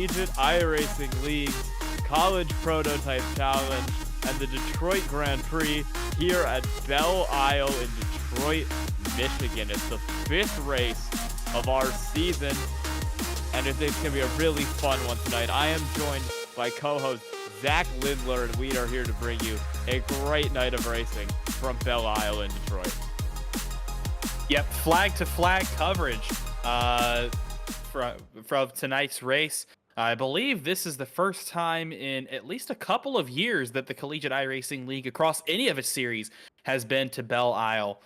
Collegiate iRacing League's College Prototype Challenge and the Detroit Grand Prix here at Belle Isle in Detroit, Michigan. It's the 5th race of our season, and it's going to be a really fun one tonight. I am joined by co-host Zach Lindler, and we are here to bring you a great night of racing from Belle Isle in Detroit. Yep, flag-to-flag coverage from tonight's race. I believe this is the first time in at least a couple of years that the Collegiate iRacing League across any of its series has been to Belle Isle.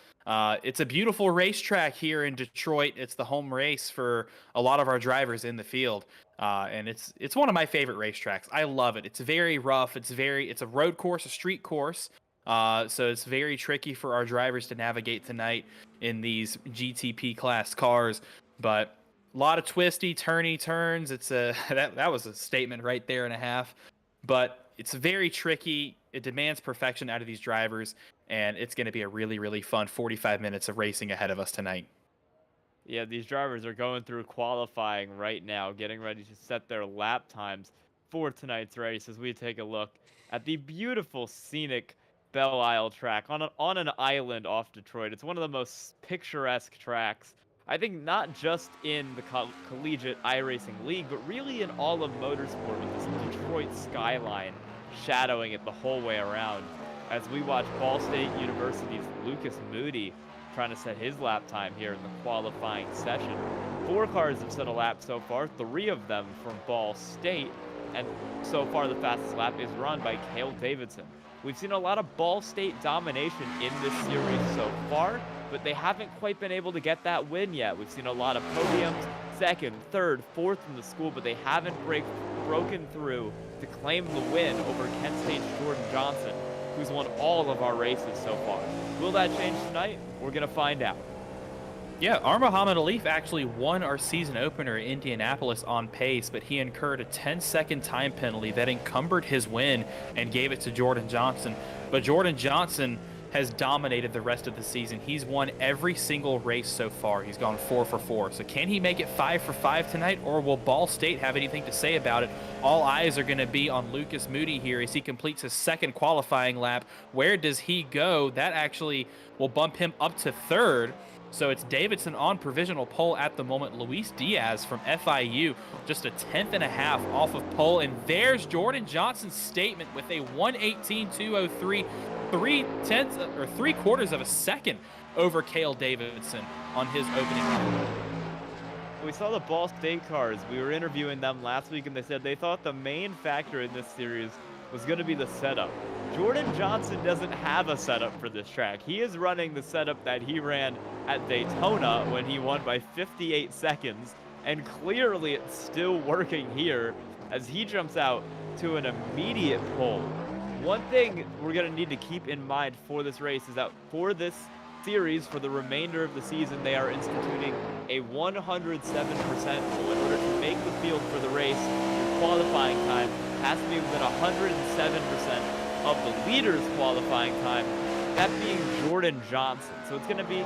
It's a beautiful racetrack here in Detroit. It's the home race for a lot of our drivers in the field. And it's one of my favorite racetracks. I love it. It's very rough. It's a road course, a street course. So it's very tricky for our drivers to navigate tonight in these GTP class cars. But a lot of twisty, turny turns. It's that was a statement right there and a half. But it's very tricky. It demands perfection out of these drivers, and it's going to be a really, really fun 45 minutes of racing ahead of us tonight. Yeah, these drivers are going through qualifying right now, getting ready to set their lap times for tonight's race as we take a look at the beautiful, scenic Belle Isle track on an island off Detroit. It's one of the most picturesque tracks, I think, not just in the Collegiate iRacing League, but really in all of motorsport, with this Detroit skyline shadowing it the whole way around. As we watch Ball State University's Lucas Moody trying to set his lap time here in the qualifying session. 4 cars have set a lap so far, 3 of them from Ball State, and so far the fastest lap is run by Cale Davidson. We've seen a lot of Ball State domination in this series so far, but they haven't quite been able to get that win yet. We've seen a lot of podiums, 2nd, 3rd, 4th in the school, but they haven't broken through to claim the win over Kent State's Jordan Johnson, who's won all of our races so far. Will that change tonight? We're going to find out. Yeah, Muhammad Alif actually won our season opener in Indianapolis on pace, but he incurred a 10-second time penalty that encumbered his win and gave it to Jordan Johnson. But Jordan Johnson has dominated the rest of the season. He's won every single race so far. He's gone 4 for 4. So can he make it 5 for 5 tonight, or will Ball State have anything to say about it? All eyes are going to be on Lucas Moody here as he completes his 2nd qualifying lap. Where does he go? That actually will bump him up to 3rd. So it's Davidson on provisional pole at the moment. Luis Diaz from FIU just a 10th and a half off of pole. And there's Jordan Johnson's statement with a 1:18.203, 3/4 of a second over Cale Davidson on his opening lap. We saw the Ball State cars. We were interviewing them last week, and they said they thought the main factor in this series was going to be the setup. Jordan Johnson doesn't have a setup for this track. He is running the setup that he ran at Daytona when he won by 58 seconds, and clearly it's still working here as he jumps out to an immediate pole. One thing we're going to need to keep in mind for this race is that for this series, for the remainder of the season, they are instituting a 107% rule. In order to make the field for the race, your qualifying time has to be within 107% of the leader's qualifying time, that being Jordan Johnson. So it's going to be,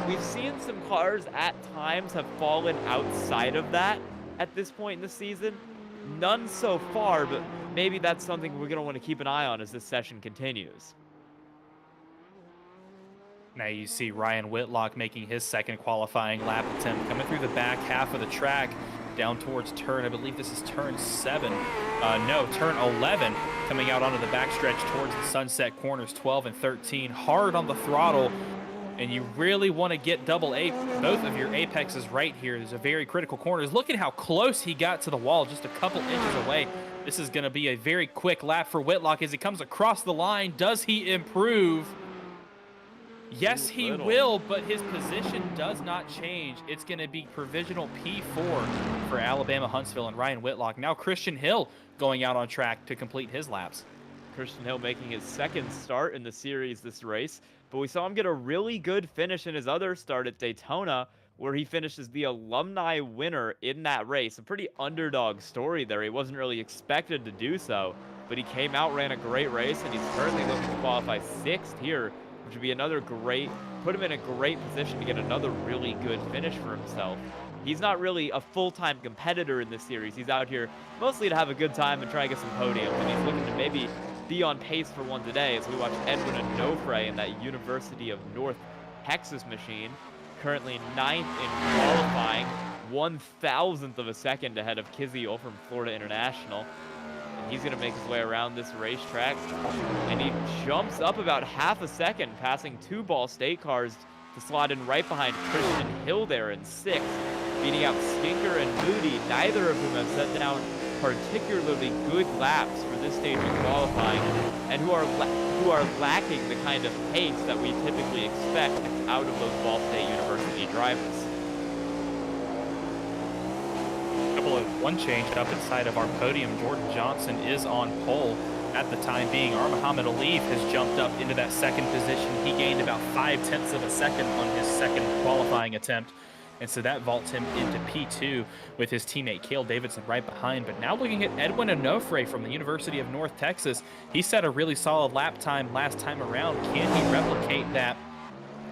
we've seen some cars at times have fallen outside of that at this point in the season. None so far, but maybe that's something we're going to want to keep an eye on as this session continues. Now you see Ryan Whitlock making his 2nd qualifying lap attempt, coming through the back half of the track down towards turn, I believe this is turn 7. Turn 11, coming out onto the backstretch towards the sunset corners 12 and 13. Hard on the throttle, and you really want to get both of your apexes right here. There's a very critical corners. Look at how close he got to the wall, just a couple inches away. This is going to be a very quick lap for Whitlock as he comes across the line. Does he improve? Yes, he will, but his position does not change. It's going to be provisional P4 for Alabama Huntsville and Ryan Whitlock. Now Christian Hill going out on track to complete his laps. Christian Hill making his 2nd start in the series this race, but we saw him get a really good finish in his other start at Daytona, where he finishes the alumni winner in that race. A pretty underdog story there. He wasn't really expected to do so, but he came out, ran a great race, and he's currently looking to qualify 6th here, which would be another put him in a great position to get another really good finish for himself he's not really a full-time competitor in this series. He's out here mostly to have a good time and try to get some podiums, and he's looking to maybe be on pace for one today as we watch Edwin Onofre in that University of North Texas machine, currently 9th in qualifying, 1,000th of a second ahead of Kizzy from Florida International. And he's going to make his way around this racetrack, and he jumps up about half a second, passing 2 Ball State cars to slot in right behind Christian Hill there in 6th, beating out Skinker and Moody, neither of whom have set down particularly good laps for this stage of qualifying, and who are lacking the kind of pace that we typically expect out of those Ball State University drivers. One change up inside of our podium. Jordan Johnson is on pole at the time being. Muhammad Alif has jumped up into that 2nd position. He gained about 0.5 of a second on his 2nd qualifying attempt, and so that vaults him into P2 with his teammate Cale Davidson right behind. But now looking at Edwin Onofre from the University of North Texas, he set a really solid lap time last time around. Can he replicate that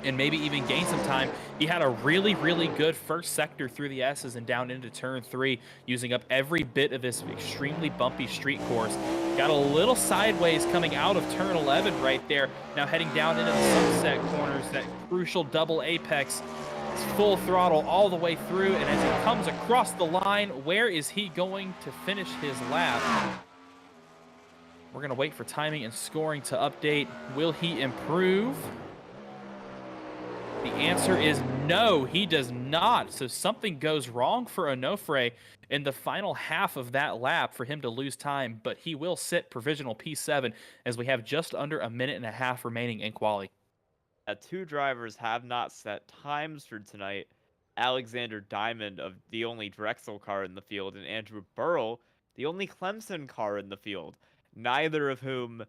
and maybe even gain some time? He had a really, really good first sector through the S's and down into turn 3, using up every bit of this extremely bumpy street course. Got a little sideways coming out of turn 11 right there. Now heading down into the sunset corners, that crucial double apex. It's full throttle all the way through, and as he comes across the line, where is he going to finish his lap? We're going to wait for timing and scoring to update. Will he improve? The answer is no, he does not. So something goes wrong for Onofre in the final half of that lap for him to lose time, but he will sit provisional P7 as we have just under a minute and a half remaining in quali. 2 drivers have not set times for tonight. Alexander Diamond, of the only Drexel car in the field, and Andrew Burrell, the only Clemson car in the field, neither of whom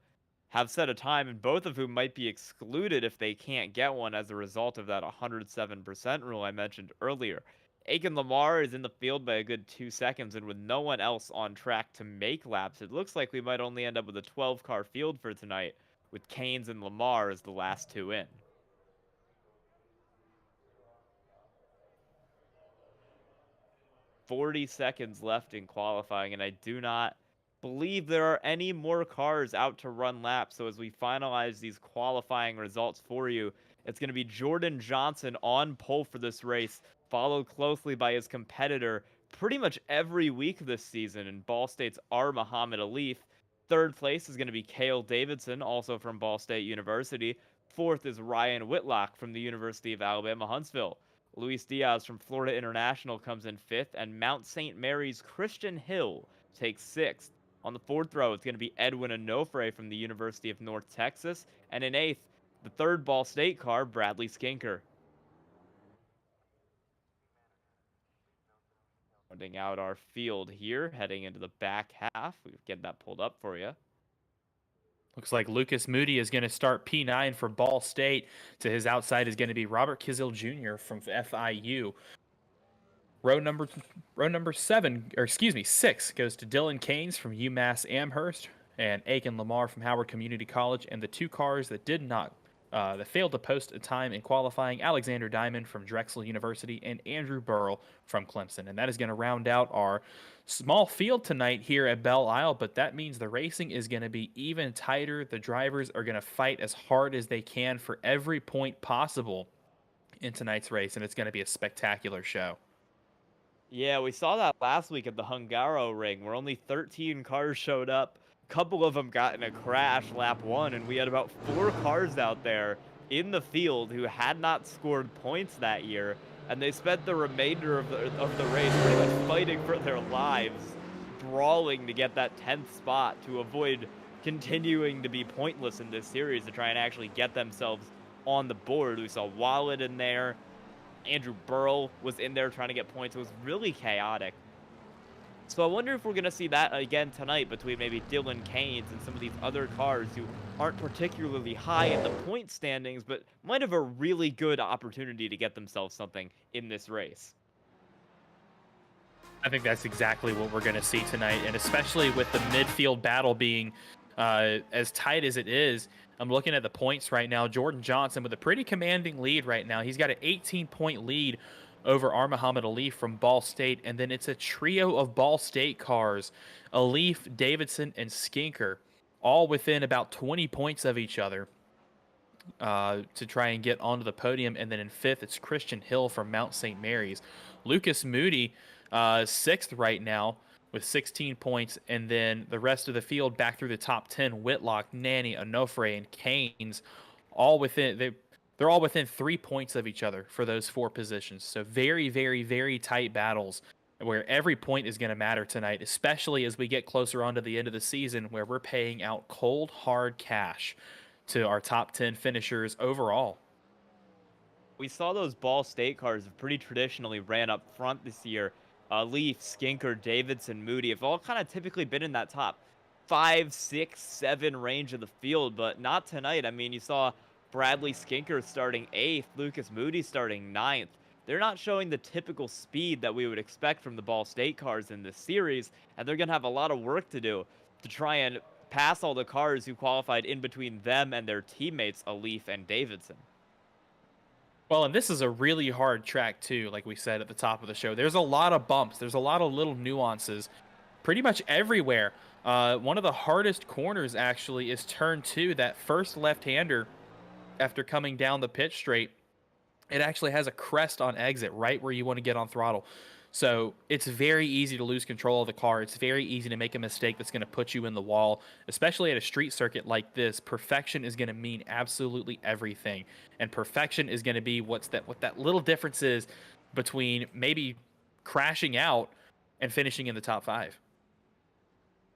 have set a time, and both of whom might be excluded if they can't get one as a result of that 107% rule I mentioned earlier. Aiken Lamar is in the field by a good 2 seconds, and with no one else on track to make laps, it looks like we might only end up with a 12-car field for tonight, with Keynes and Lamar as the last 2 in. "40 seconds left in qualifying, and I do not believe there are any more cars out to run laps. So as we finalize these qualifying results for you, it's going to be Jordan Johnson on pole for this race, followed closely by his competitor pretty much every week this season in Ball State's Muhammad Alif. 3rd place is going to be Cale Davidson, also from Ball State University. 4th is Ryan Whitlock from the University of Alabama, Huntsville. Luis Diaz from Florida International comes in 5th, and Mount St. Mary's Christian Hill takes 6th. On the 4th row, it's going to be Edwin Onofre from the University of North Texas, and in 8th, the 3rd Ball State car, Bradley Skinker. Rounding out our field here, heading into the back half. We get that pulled up for you. Looks like Lucas Moody is going to start P9 for Ball State. To his outside is going to be Robert Kizil Jr. from FIU. Row number 6 goes to Dylan Keynes from UMass Amherst and Aiken Lamar from Howard Community College. And the 2 cars that that failed to post a time in qualifying, Alexander Diamond from Drexel University and Andrew Burrell from Clemson. And that is going to round out our small field tonight here at Belle Isle, but that means the racing is going to be even tighter. The drivers are going to fight as hard as they can for every point possible in tonight's race, and it's going to be a spectacular show. Yeah, we saw that last week at the Hungaro ring, where only 13 cars showed up. A couple of them got in a crash lap 1, and we had about 4 cars out there in the field who had not scored points that year, and they spent the remainder of the race pretty much fighting for their lives, brawling to get that 10th spot to avoid continuing to be pointless in this series to try and actually get themselves on the board. We saw Wallet in there. Andrew Burrell was in there trying to get points. It was really chaotic. So I wonder if we're going to see that again tonight between maybe Dylan Keynes and some of these other cars who aren't particularly high in the point standings, but might have a really good opportunity to get themselves something in this race. I think that's exactly what we're going to see tonight, and especially with the midfield battle being as tight as it is. I'm looking at the points right now. Jordan Johnson with a pretty commanding lead right now. He's got an 18-point lead over R. Muhammad Alif from Ball State. And then it's a trio of Ball State cars, Alif, Davidson, and Skinker, all within about 20 points of each other to try and get onto the podium. And then in fifth, it's Christian Hill from Mount St. Mary's. Lucas Moody, sixth right now with 16 points. And then the rest of the field back through the top 10, Whitlock, Nanny, Onofre, and Keynes, all within, they're all within 3 points of each other for those four positions. So very, very, very tight battles where every point is going to matter tonight, especially as we get closer on to the end of the season where we're paying out cold, hard cash to our top 10 finishers overall. We saw those Ball State cars have pretty traditionally ran up front this year. Leaf, Skinker, Davidson, Moody have all kind of typically been in that top 5, 6, 7 range of the field, but not tonight. I mean, you saw Bradley Skinker starting 8th, Lucas Moody starting 9th. They're not showing the typical speed that we would expect from the Ball State cars in this series, and they're going to have a lot of work to do to try and pass all the cars who qualified in between them and their teammates, Alif and Davidson. Well, and this is a really hard track too, like we said at the top of the show. There's a lot of bumps. There's a lot of little nuances pretty much everywhere. One of the hardest corners actually is turn 2, that first left-hander after coming down the pit straight. It actually has a crest on exit right where you want to get on throttle. So it's very easy to lose control of the car. It's very easy to make a mistake that's going to put you in the wall, especially at a street circuit like this. Perfection is going to mean absolutely everything. And perfection is going to be what that little difference is between maybe crashing out and finishing in the top 5.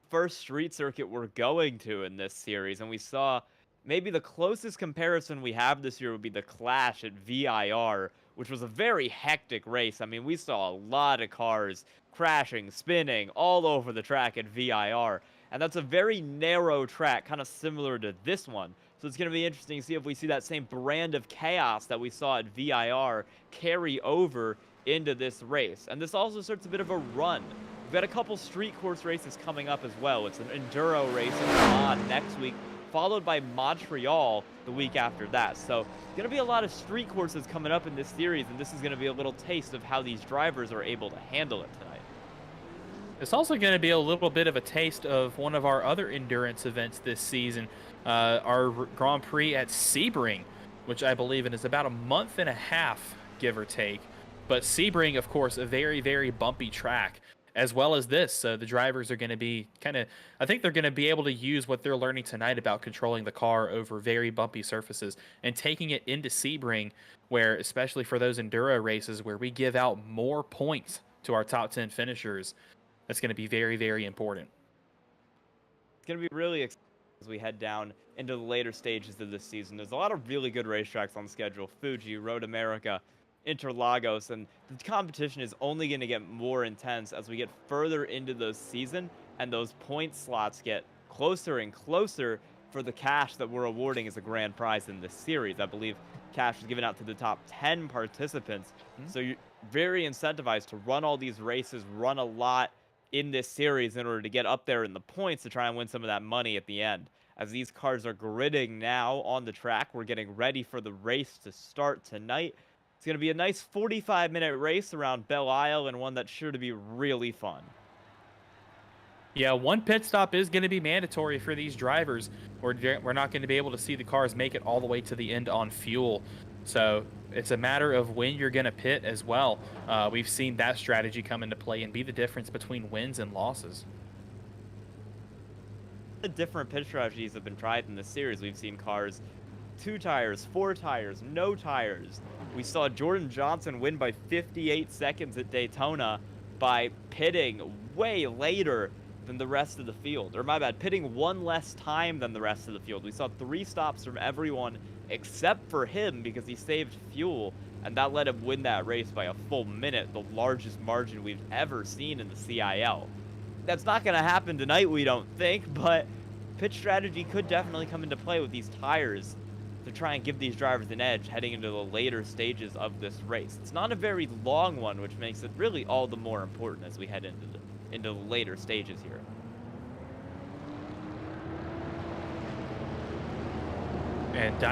First street circuit we're going to in this series, and we saw maybe the closest comparison we have this year would be the Clash at VIR, which was a very hectic race. I mean, we saw a lot of cars crashing, spinning all over the track at VIR, and that's a very narrow track, kind of similar to this one. So it's going to be interesting to see if we see that same brand of chaos that we saw at VIR carry over into this race. And this also starts a bit of a run. We've got a couple street course races coming up as well. It's an enduro race in Milan next week, followed by Montreal the week after that. So going to be a lot of street courses coming up in this series, and this is going to be a little taste of how these drivers are able to handle it tonight. It's also going to be a little bit of a taste of one of our other endurance events this season, our Grand Prix at Sebring, which I believe is about a month and a half, give or take. But Sebring, of course, a very, very bumpy track, as well as this. So the drivers are going to be I think they're going to be able to use what they're learning tonight about controlling the car over very bumpy surfaces and taking it into Sebring, where, especially for those enduro races where we give out more points to our top 10 finishers, that's going to be very, very important. It's going to be really exciting as we head down into the later stages of this season. There's a lot of really good racetracks on the schedule: Fuji, Road America, Interlagos, and the competition is only going to get more intense as we get further into the season and those point slots get closer and closer for the cash that we're awarding as a grand prize in this series. I believe cash is given out to the top 10 participants. So you're very incentivized to run all these races, run a lot in this series in order to get up there in the points to try and win some of that money at the end. As these cars are gridding now on the track, we're getting ready for the race to start tonight. It's going to be a nice 45-minute race around Belle Isle, and one that's sure to be really fun. Yeah, one pit stop is going to be mandatory for these drivers. We're not going to be able to see the cars make it all the way to the end on fuel. So it's a matter of when you're going to pit as well. We've seen that strategy come into play and be the difference between wins and losses. The different pit strategies have been tried in this series. We've seen cars 2 tires, 4 tires, no tires. We saw Jordan Johnson win by 58 seconds at Daytona by pitting way later than the rest of the field. Or my bad, pitting 1 less time than the rest of the field. We saw 3 stops from everyone except for him because he saved fuel, and that let him win that race by a full minute, the largest margin we've ever seen in the CIL. That's not going to happen tonight, we don't think, but pit strategy could definitely come into play with these tires to try and give these drivers an edge heading into the later stages of this race. It's not a very long one, which makes it really all the more important as we head into the later stages here. And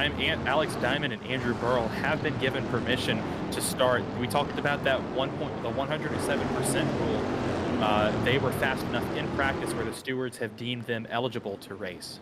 Alex Diamond and Andrew Burrell have been given permission to start. We talked about that the 107% rule. They were fast enough in practice where the stewards have deemed them eligible to race.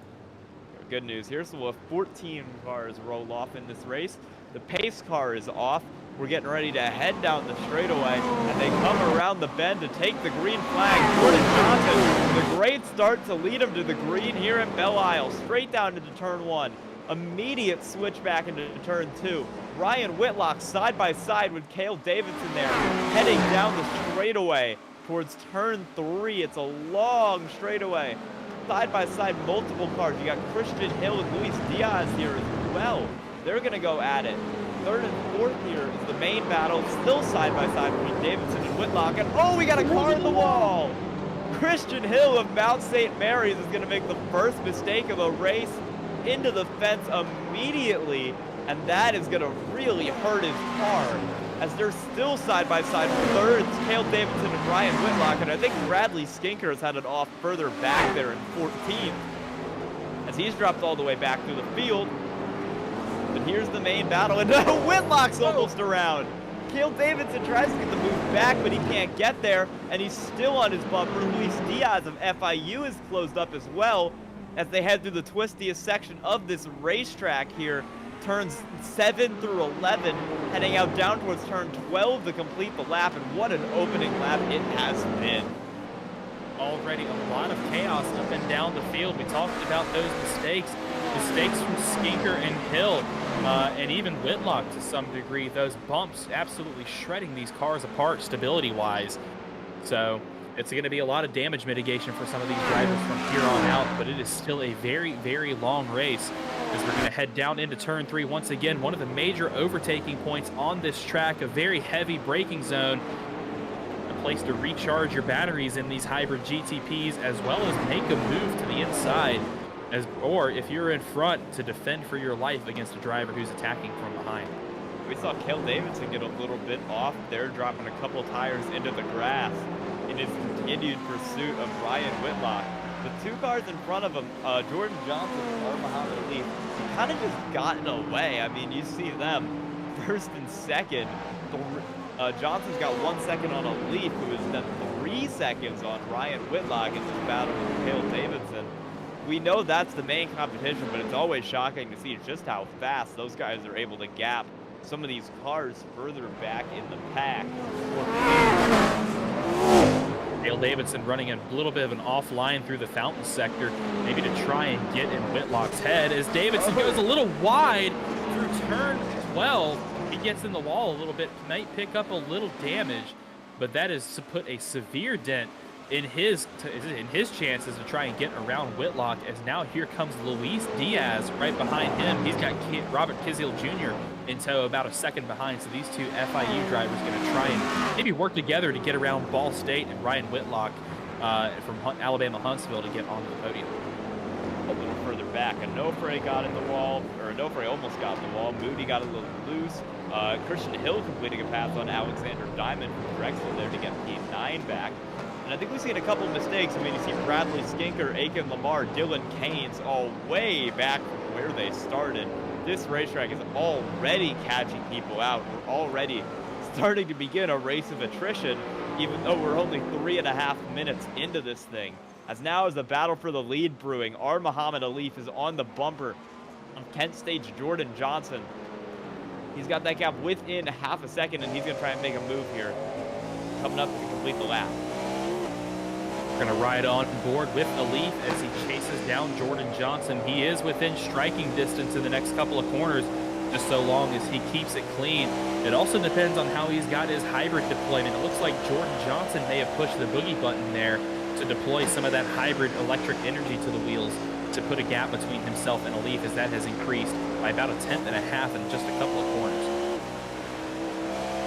Good news. Here's the 14 cars roll off in this race. The pace car is off. We're getting ready to head down the straightaway, and they come around the bend to take the green flag. Jordan Johnson, the great start to lead him to the green here at Belle Isle, straight down into turn 1. Immediate switch back into turn 2. Ryan Whitlock side by side with Cale Davidson there, heading down the straightaway towards turn 3. It's a long straightaway. Side by side, multiple cars. You got Christian Hill and Luis Diaz here as well. They're going to go at it. Third and fourth here is the main battle, still side by side between Davidson and Whitlock. And oh, we got a car in the wall! Christian Hill of Mount St. Mary's is going to make the first mistake of the race into the fence immediately, and that is going to really hurt his car, as they're still side by side. Third, Cale Davidson and Ryan Whitlock, and I think Bradley Skinker has had it off further back there in 14th, as he's dropped all the way back through the field. But here's the main battle, and Whitlock's almost around. Cale Davidson tries to get the move back, but he can't get there, and he's still on his bumper. Luis Diaz of FIU is closed up as well, as they head through the twistiest section of this racetrack here. Turns 7 through 11, heading out down towards turn 12 to complete the lap, and what an opening lap it has been. Already a lot of chaos up and down the field. We talked about those mistakes from Skinker and Hill, and even Whitlock to some degree. Those bumps absolutely shredding these cars apart stability-wise. So it's going to be a lot of damage mitigation for some of these drivers from here on out, but it is still a very, very long race, as we're going to head down into turn 3 once again. One of the major overtaking points on this track, a very heavy braking zone, a place to recharge your batteries in these hybrid GTPs, as well as make a move to the inside, or if you're in front, to defend for your life against a driver who's attacking from behind. We saw Cale Davidson get a little bit off there, dropping a couple tires into the grass in his continued pursuit of Ryan Whitlock. The two cars in front of him, Jordan Johnson and Muhammad Ali, kind of just gotten away. I mean, you see them first and second. Johnson's got 1 second on a Leaf, who is then 3 seconds on Ryan Whitlock in this battle with Cale Davidson. We know that's the main competition, but it's always shocking to see just how fast those guys are able to gap some of these cars further back in the pack. Cale Davidson running a little bit of an offline through the fountain sector, maybe to try and get in Whitlock's head, as Davidson goes a little wide through turn 12. He gets in the wall a little bit, might pick up a little damage, but that is to put a severe dent in his chances to try and get around Whitlock, as now here comes Luis Diaz right behind him. He's got Robert Kisiel Jr. in tow, about a second behind, so these two FIU drivers going to try and maybe work together to get around Ball State and Ryan Whitlock from Alabama Huntsville to get onto the podium. A little further back, Onofre got in the wall, or Onofre almost got in the wall. Moody got a little loose. Christian Hill completing a pass on Alexander Diamond from Drexel there to get P9 back. And I think we've seen a couple mistakes. I mean, you see Bradley Skinker, Aiken Lamar, Dylan Keynes all way back from where they started. This racetrack is already catching people out. We're already starting to begin a race of attrition, even though we're only 3.5 minutes into this thing. As now is the battle for the lead brewing. Our Muhammad Alif is on the bumper on Kent State's Jordan Johnson. He's got that gap within half a second, and he's going to try and make a move here, coming up to complete the lap. We're going to ride on board with Alif as he chases down Jordan Johnson. He is within striking distance in the next couple of corners, just so long as he keeps it clean. It also depends on how he's got his hybrid deployment. It looks like Jordan Johnson may have pushed the boogie button there to deploy some of that hybrid electric energy to the wheels to put a gap between himself and Alif, as that has increased by about 1.5 tenths in just a couple of corners.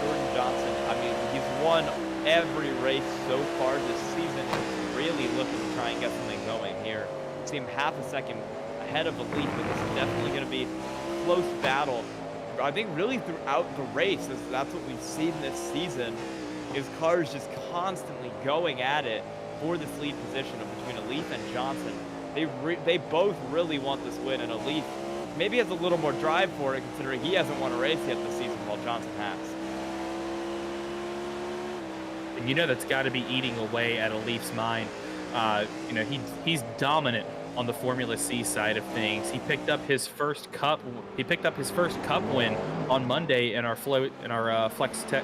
Jordan Johnson, I mean, he's won every race so far this season. He's really looking to try and get something going here. See him half a second ahead of Alif, but this is definitely going to be a close battle. I think really throughout the race, that's what we've seen this season, is cars just constantly going at it for this lead position between Alif and Johnson. They both really want this win, and Alif maybe has a little more drive for it, considering he hasn't won a race yet this season while Johnson has. And you know that's got to be eating away at Alif's mind. You know, he's dominant on the Formula C side of things. He picked up his first cup. He picked up his first cup win on Monday in our Flexware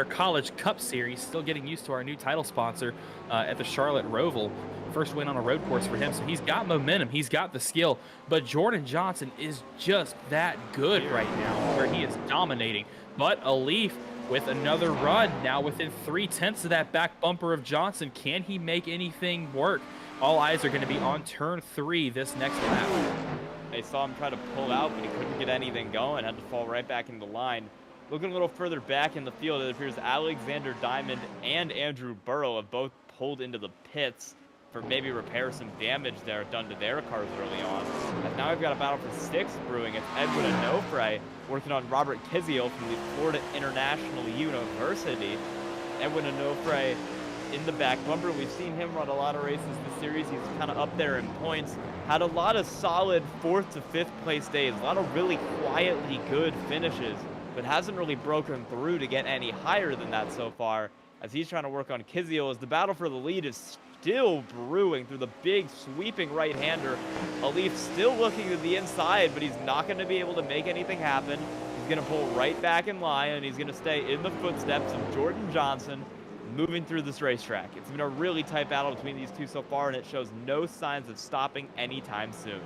College Cup Series. Still getting used to our new title sponsor at the Charlotte Roval. First win on a road course for him, so he's got momentum, he's got the skill, but Jordan Johnson is just that good right now, where he is dominating. But Alif with another run, now within 3/10 of that back bumper of Johnson. Can he make anything work? All eyes are going to be on turn 3 this next lap. They saw him try to pull out, but he couldn't get anything going, had to fall right back into line. Looking a little further back in the field, it appears Alexander Diamond and Andrew Burrow have both pulled into the pits for maybe repair some damage there done to their cars early on. And now we've got a battle for 6th brewing. It's Edwin Onofre working on Robert Kizio from the Florida International University. Edwin Onofre in the back bumper. We've seen him run a lot of races this series. He's kind of up there in points. Had a lot of solid 4th to 5th place days. A lot of really quietly good finishes, but hasn't really broken through to get any higher than that so far, as he's trying to work on Kizio, as the battle for the lead is still brewing through the big sweeping right-hander. Alif still looking to the inside, but he's not going to be able to make anything happen. He's going to pull right back in line, and he's going to stay in the footsteps of Jordan Johnson moving through this racetrack. It's been a really tight battle between these two so far, and it shows no signs of stopping anytime soon.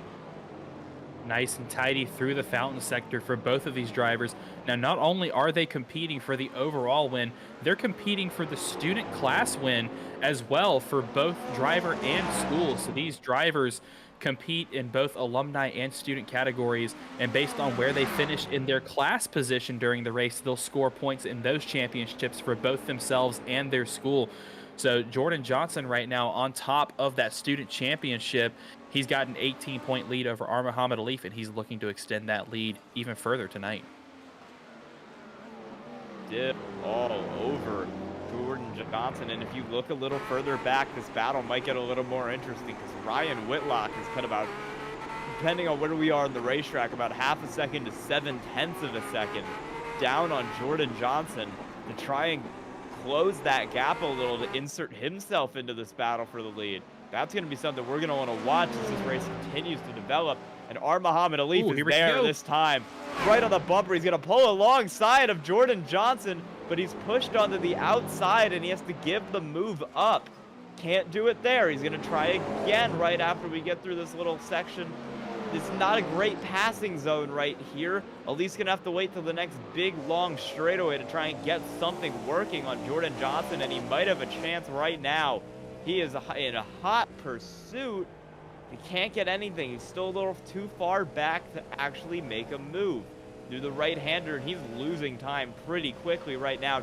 Nice and tidy through the fountain sector for both of these drivers. Now, not only are they competing for the overall win, they're competing for the student class win as well for both driver and school. So these drivers compete in both alumni and student categories, and based on where they finish in their class position during the race, they'll score points in those championships for both themselves and their school. So Jordan Johnson right now on top of that student championship. He's got an 18-point lead over Muhammad Alif, and he's looking to extend that lead even further tonight. Dip all over Jordan Johnson, and if you look a little further back, this battle might get a little more interesting, because Ryan Whitlock has cut about, depending on where we are in the racetrack, about half a second to 7/10 of a second down on Jordan Johnson to try and close that gap a little to insert himself into this battle for the lead. That's going to be something we're going to want to watch as this race continues to develop. And Muhammad Alif is there this time. Right on the bumper. He's going to pull alongside of Jordan Johnson, but he's pushed onto the outside, and he has to give the move up. Can't do it there. He's going to try again right after we get through this little section. It's not a great passing zone right here. Alif's going to have to wait till the next big, long straightaway to try and get something working on Jordan Johnson, and he might have a chance right now. He is in a hot pursuit. He can't get anything. He's still a little too far back to actually make a move. Through the right-hander, and he's losing time pretty quickly right now,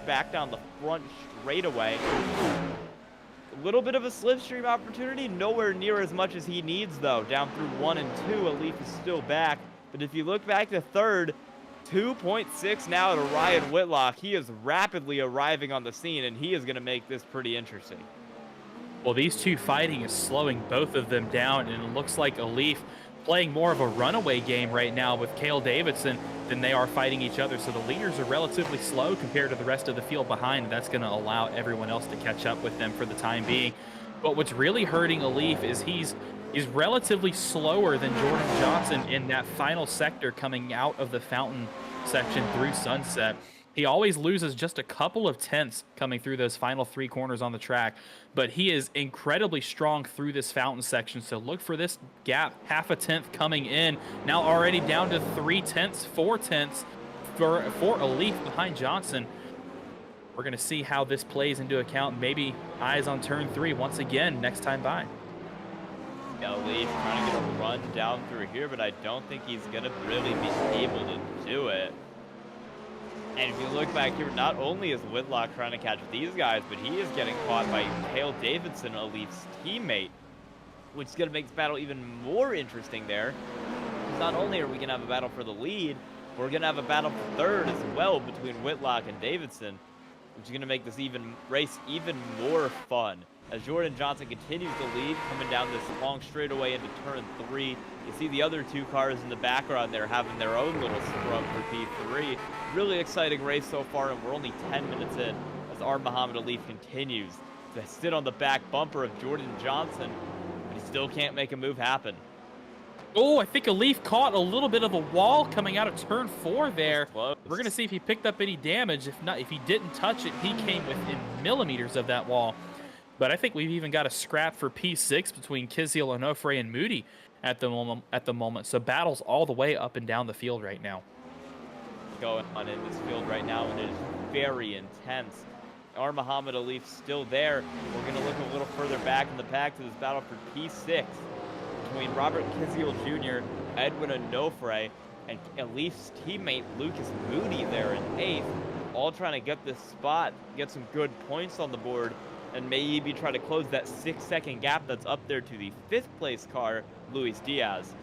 back down the front straightaway. A little bit of a slipstream opportunity, nowhere near as much as he needs, though. Down through 1 and 2, Alif is still back. But if you look back to third, 2.6 now to Ryan Whitlock. He is rapidly arriving on the scene, and he is going to make this pretty interesting. Well, these two fighting is slowing both of them down, and it looks like Alif playing more of a runaway game right now with Cale Davidson than they are fighting each other. So the leaders are relatively slow compared to the rest of the field behind, and that's going to allow everyone else to catch up with them for the time being. But what's really hurting Alif is he's relatively slower than Jordan Johnson in that final sector coming out of the fountain section through Sunset. He always loses just a couple of tenths coming through those final 3 corners on the track, but he is incredibly strong through this fountain section. So look for this gap, half a tenth coming in. Now already down to 3/10, 4/10 for Alif behind Johnson. We're going to see how this plays into account. Maybe eyes on turn 3 once again next time by. Alif trying to get a run down through here, but I don't think he's going to really be able to do it. And if you look back here, not only is Whitlock trying to catch these guys, but he is getting caught by Cale Davidson, Alif's teammate, which is going to make this battle even more interesting there. Not only are we going to have a battle for the lead, we're going to have a battle for third as well between Whitlock and Davidson, which is going to make this race even more fun. as Jordan Johnson continues to lead, coming down this long straightaway into turn 3. You see the other 2 cars in the background there having their own little scrub for P3. Really exciting race so far, and we're only 10 minutes in as Muhammad Ali continues to sit on the back bumper of Jordan Johnson, but he still can't make a move happen. Oh, I think Alif caught a little bit of a wall coming out of turn 4 there. We're going to see if he picked up any damage. If not, if he didn't touch it, he came within millimeters of that wall. But I think we've even got a scrap for P6 between Kiziel, Onofre, and Moody at the moment. So battles all the way up and down the field right now. Going on in this field right now, and it is very intense. Muhammad Alif still there. We're going to look a little further back in the pack to this battle for P6 between Robert Kiziel Jr., Edwin Onofre, and Alif's teammate Lucas Moody there in 8th, all trying to get this spot, get some good points on the board, and maybe try to close that 6-second gap that's up there to the 5th place car, Luis Diaz.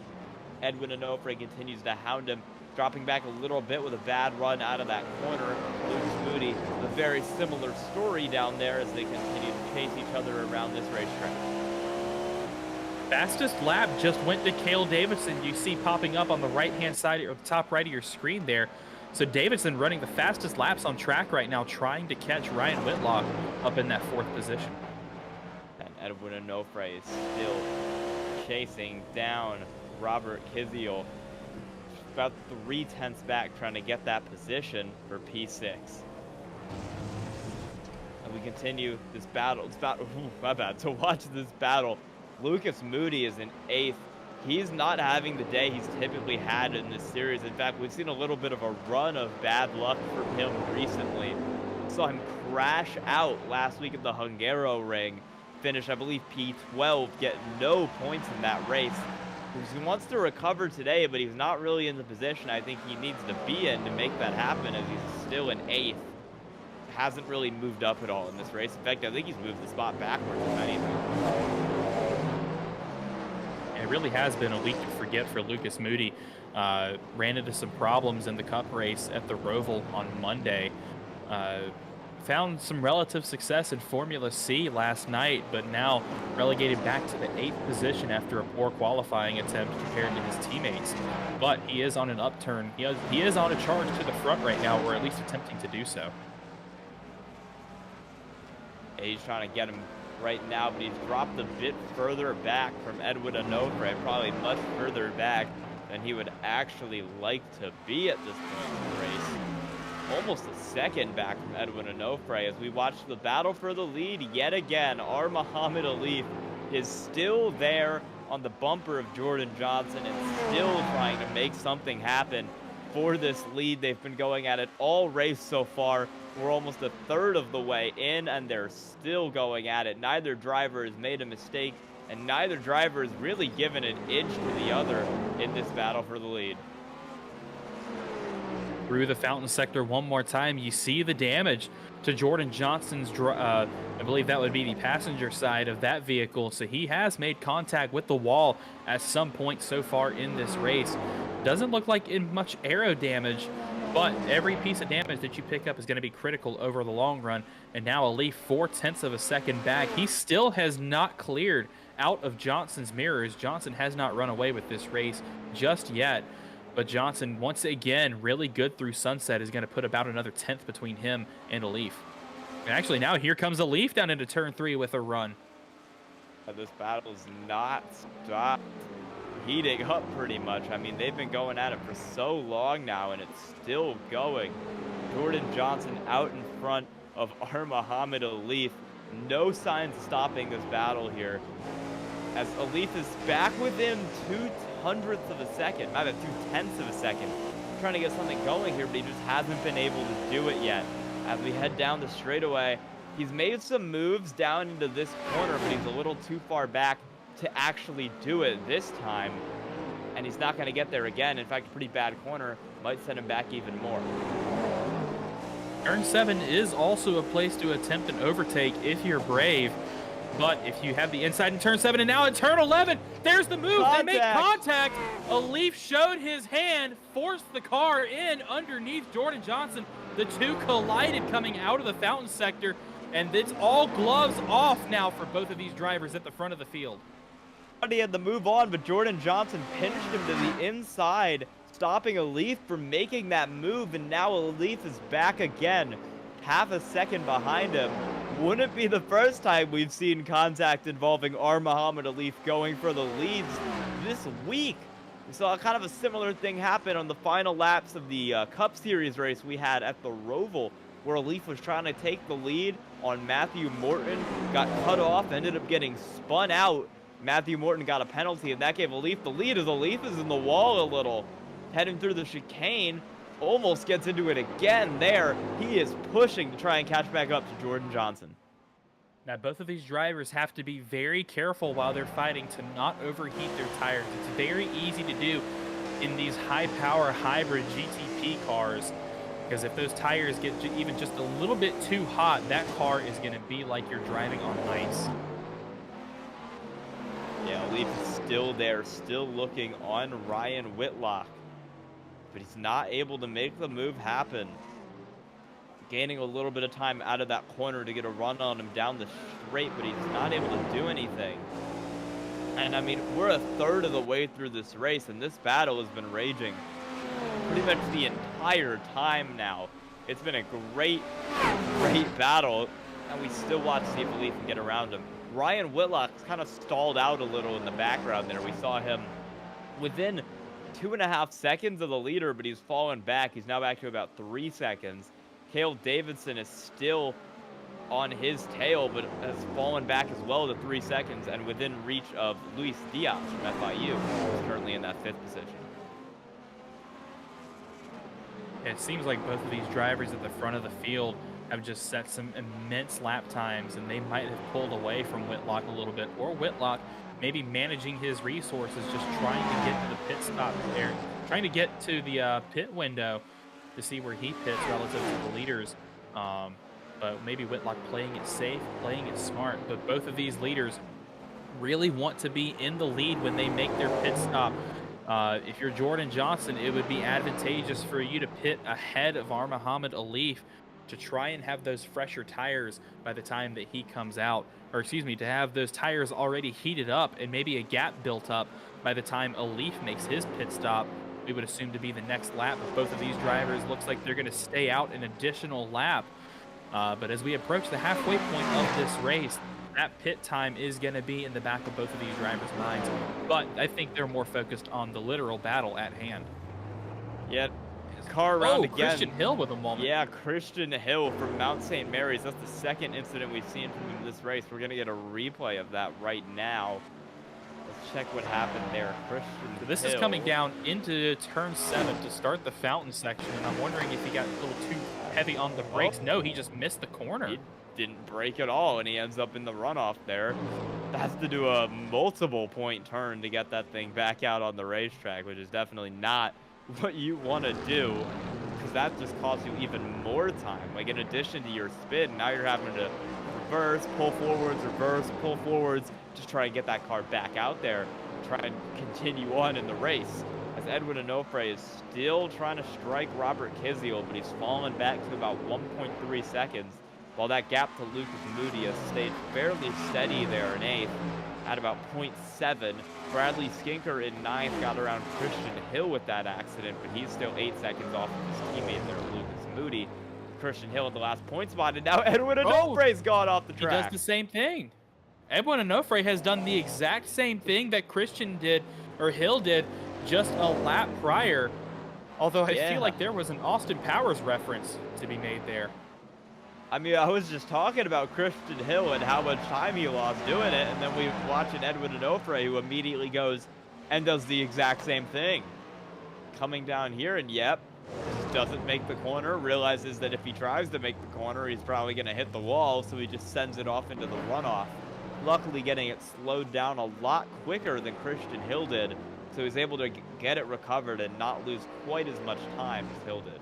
Edwin Onofre continues to hound him, dropping back a little bit with a bad run out of that corner. Lucas Moody, a very similar story down there as they continue to chase each other around this racetrack. Fastest lap just went to Cale Davidson. You see popping up on the right-hand side or the top right of your screen there. So Davidson running the fastest laps on track right now, trying to catch Ryan Whitlock up in that 4th position. And Edwin Onofre is still chasing down Robert Kiziel. About 3/10 back, trying to get that position for P6. And we continue this battle. My bad. To watch this battle, Lucas Moody is in 8th. He's not having the day he's typically had in this series. In fact, we've seen a little bit of a run of bad luck from him recently. Saw him crash out last week at the Hungaro Ring. Finish, I believe, P12, get no points in that race. He wants to recover today, but he's not really in the position I think he needs to be in to make that happen, as he's still in 8th. Hasn't really moved up at all in this race. In fact, I think he's moved the spot backwards, if anything. It really has been a week to forget for Lucas Moody. Ran into some problems in the Cup race at the Roval on Monday. Found some relative success in Formula C last night, but now relegated back to the 8th position after a poor qualifying attempt compared to his teammates. But he is on an upturn. He is on a charge to the front right now, or at least attempting to do so. Yeah, he's trying to get him right now, but he's dropped a bit further back from Edwin Onofre, probably much further back than he would actually like to be at this point in the race. Almost a second back from Edwin Onofre as we watch the battle for the lead yet again. Muhammad Ali is still there on the bumper of Jordan Johnson and still trying to make something happen for this lead. They've been going at it all race so far. We're almost a third of the way in, and they're still going at it. Neither driver has made a mistake, and neither driver has really given an inch to the other in this battle for the lead. Through the fountain sector one more time, you see the damage to Jordan Johnson's, I believe that would be the passenger side of that vehicle. So he has made contact with the wall at some point so far in this race. Doesn't look like in much aero damage, but every piece of damage that you pick up is going to be critical over the long run. And now Ali 0.4 of a second back. He still has not cleared out of Johnson's mirrors. Johnson has not run away with this race just yet. But Johnson, once again, really good through sunset, is going to put about another 10th between him and Alif. And actually now here comes Alif down into turn 3 with a run. This battle's not stopped heating up pretty much. I mean, they've been going at it for so long now, and it's still going. Jordan Johnson out in front of Muhammad Alif. No signs of stopping this battle here, as Alif is back within 0.02 of a second, not 0.2 of a second. Trying to get something going here, but he just hasn't been able to do it yet. As we head down the straightaway, he's made some moves down into this corner, but he's a little too far back to actually do it this time. And he's not going to get there again. In fact, a pretty bad corner might send him back even more. Turn 7 is also a place to attempt an overtake if you're brave. But if you have the inside in turn 7 and now in turn 11, there's the move. Contact. They make contact. Alif showed his hand, forced the car in underneath Jordan Johnson. The two collided coming out of the fountain sector. And it's all gloves off now for both of these drivers at the front of the field. He had the move on, but Jordan Johnson pinched him to the inside, stopping Alif from making that move, and now Alif is back again, half a second behind him. Wouldn't be the first time we've seen contact involving Muhammad Alif going for the leads this week. We saw kind of a similar thing happen on the final laps of the Cup Series race we had at the Roval, where Alif was trying to take the lead on Matthew Morton, got cut off, ended up getting spun out. Matthew Morton got a penalty, and that gave Alif the lead as Alif is in the wall a little, heading through the chicane, almost gets into it again there. He is pushing to try and catch back up to Jordan Johnson. Now, both of these drivers have to be very careful while they're fighting to not overheat their tires. It's very easy to do in these high-power hybrid GTP cars, because if those tires get even just a little bit too hot, that car is going to be like you're driving on ice. Yeah, Alif is still there, still looking on Ryan Whitlock, but he's not able to make the move happen. Gaining a little bit of time out of that corner to get a run on him down the straight, but he's not able to do anything. And I mean, we're a third of the way through this race, and this battle has been raging pretty much the entire time now. It's been a great battle, and we still watch to see if Alif can get around him. Ryan Whitlock's kind of stalled out a little in the background there. We saw him within 2.5 seconds of the leader, but he's fallen back. He's now back to about 3 seconds. Cale Davidson is still on his tail, but has fallen back as well to 3 seconds and within reach of Luis Diaz from FIU, who's currently in that 5th position. It seems like both of these drivers at the front of the field have just set some immense lap times, and they might have pulled away from Whitlock a little bit, or Whitlock maybe managing his resources, just trying to get to the pit stop there, trying to get to the pit window to see where he pits relative to the leaders. But maybe Whitlock playing it safe, playing it smart. But both of these leaders really want to be in the lead when they make their pit stop. If you're Jordan Johnson, it would be advantageous for you to pit ahead of Muhammad Alif to try and have those fresher tires by the time that he comes out, or excuse me, to have those tires already heated up and maybe a gap built up by the time Alif makes his pit stop. We would assume to be the next lap, but both of these drivers looks like they're going to stay out an additional lap. But as we approach the halfway point of this race, that pit time is going to be in the back of both of these drivers' minds. But I think they're more focused on the literal battle at hand. Yeah, car around again. Christian Hill with a moment. Yeah, Christian Hill from Mount St. Mary's. That's the second incident we've seen from him this race. We're going to get a replay of that right now. Let's check what happened there. Christian So this Hill. is coming down into turn 7 to start the fountain section, and I'm wondering if he got a little too heavy on the brakes. No, he just missed the corner. He didn't brake at all, and he ends up in the runoff there. Has to do a multiple point turn to get that thing back out on the racetrack, which is definitely not what you want to do, because that just costs you even more time. Like, in addition to your spin, now you're having to reverse, pull forwards, just try and get that car back out there, try and continue on in the race. As Edwin Onofre is still trying to strike Robert Kisiel, but he's fallen back to about 1.3 seconds, while that gap to Lucas Moody has stayed fairly steady there in 8th at about 0.7. Bradley Skinker in 9th got around Christian Hill with that accident, but he's still 8 seconds off of his teammate there, Lucas Moody. Christian Hill at the last point spot, and now Edwin Onofre's gone off the track. He does the same thing. Edwin Onofre has done the exact same thing that Christian did, or Hill did, just a lap prior. Although I feel like there was an Austin Powers reference to be made there. I mean, I was just talking about Christian Hill and how much time he lost doing it, and then we watch an Edwin Onofre who immediately goes and does the exact same thing. Coming down here, and yep, just doesn't make the corner, realizes that if he tries to make the corner, he's probably going to hit the wall, so he just sends it off into the runoff. Luckily getting it slowed down a lot quicker than Christian Hill did, so he's able to get it recovered and not lose quite as much time as Hill did.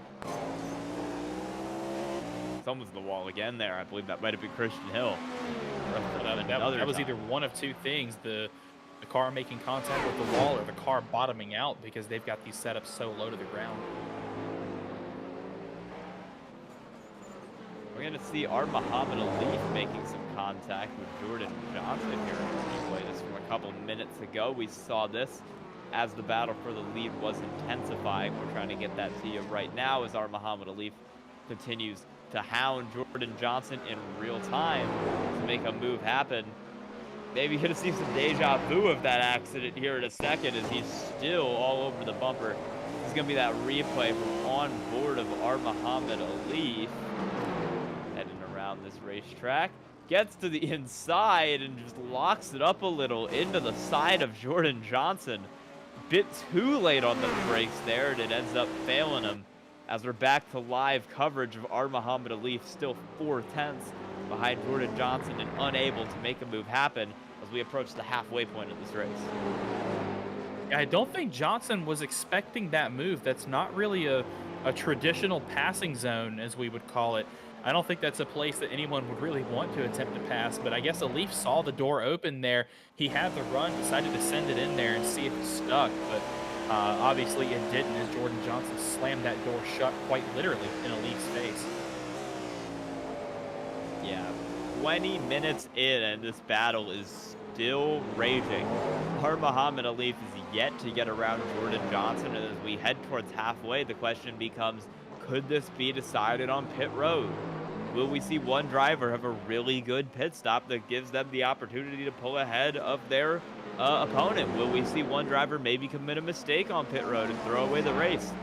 Someone's in the wall again there. I believe that might have been Christian Hill. That was either one of two things, the car making contact with the wall or the car bottoming out, because they've got these setups so low to the ground. We're going to see our Muhammad Ali making some contact with Jordan Johnson here in the replay. This from a couple minutes ago. We saw this as the battle for the lead was intensifying. We're trying to get that to you right now as our Muhammad Ali continues to hound Jordan Johnson in real time to make a move happen. Maybe going to see some deja vu of that accident here in a second as he's still all over the bumper. This is going to be that replay from on board of our Muhammad Ali. Heading around this racetrack. Gets to the inside and just locks it up a little into the side of Jordan Johnson. Bit too late on the brakes there, and it ends up failing him. As we're back to live coverage of our Muhammad Ali, still 4/10 behind Jordan Johnson and unable to make a move happen as we approach the halfway point of this race. I don't think Johnson was expecting that move. That's not really a traditional passing zone, as we would call it. I don't think that's a place that anyone would really want to attempt to pass, but I guess Alif saw the door open there. He had the run, decided to send it in there and see if it stuck, but obviously it didn't as Jordan Johnson slammed that door shut quite literally in Alif's face. Yeah, 20 minutes in and this battle is still raging. Our Muhammad Ali is yet to get around Jordan Johnson, and as we head towards halfway, the question becomes, could this be decided on pit road? Will we see one driver have a really good pit stop that gives them the opportunity to pull ahead of their opponent? Will we see one driver maybe commit a mistake on pit road and throw away the race?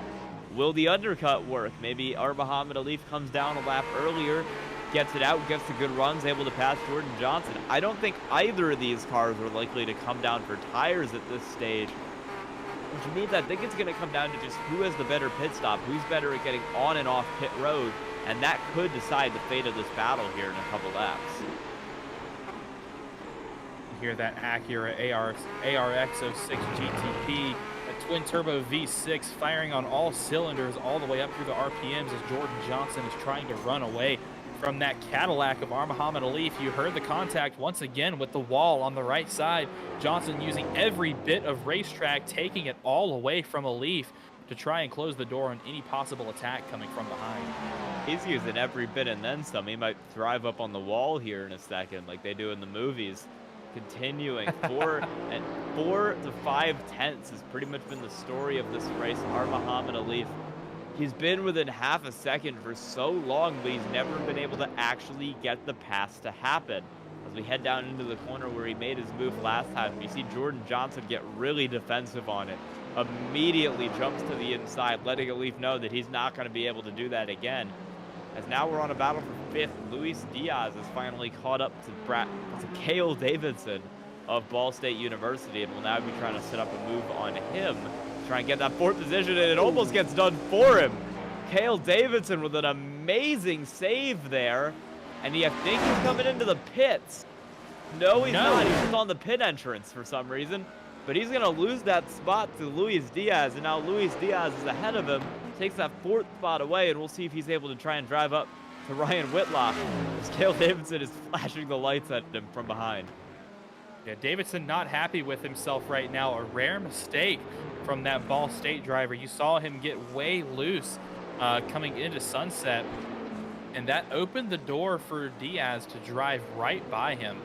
Will the undercut work? Maybe our Muhammad Ali comes down a lap earlier, gets it out, gets the good runs, able to pass Jordan Johnson. I don't think either of these cars are likely to come down for tires at this stage, which means I think it's going to come down to just who has the better pit stop, who's better at getting on and off pit road, and that could decide the fate of this battle here in a couple laps. You hear that Acura ARX06 GTP, a twin-turbo V6 firing on all cylinders all the way up through the RPMs as Jordan Johnson is trying to run away from that Cadillac of our Muhammad Ali. You heard the contact once again with the wall on the right side. Johnson using every bit of racetrack, taking it all away from Alif to try and close the door on any possible attack coming from behind. He's using every bit and then some. He might drive up on the wall here in a second like they do in the movies. Continuing 4 to 5 tenths has pretty much been the story of this race. Our Muhammad Ali, he's been within half a second for so long, but he's never been able to actually get the pass to happen. As we head down into the corner where he made his move last time, you see Jordan Johnson get really defensive on it. Immediately jumps to the inside, letting Alif know that he's not going to be able to do that again. As now we're on a battle for 5th, Luis Diaz has finally caught up to Cale Davidson of Ball State University, and will now be trying to set up a move on him. Try and get that 4th position, and it almost gets done for him. Cale Davidson with an amazing save there. And I think he's coming into the pits. No, he's not. He's just on the pit entrance for some reason. But he's going to lose that spot to Luis Diaz. And now Luis Diaz is ahead of him. Takes that 4th spot away, and we'll see if he's able to try and drive up to Ryan Whitlock. As Cale Davidson is flashing the lights at him from behind. Yeah, Davidson not happy with himself right now. A rare mistake from that Ball State driver. You saw him get way loose coming into Sunset, and that opened the door for Diaz to drive right by him.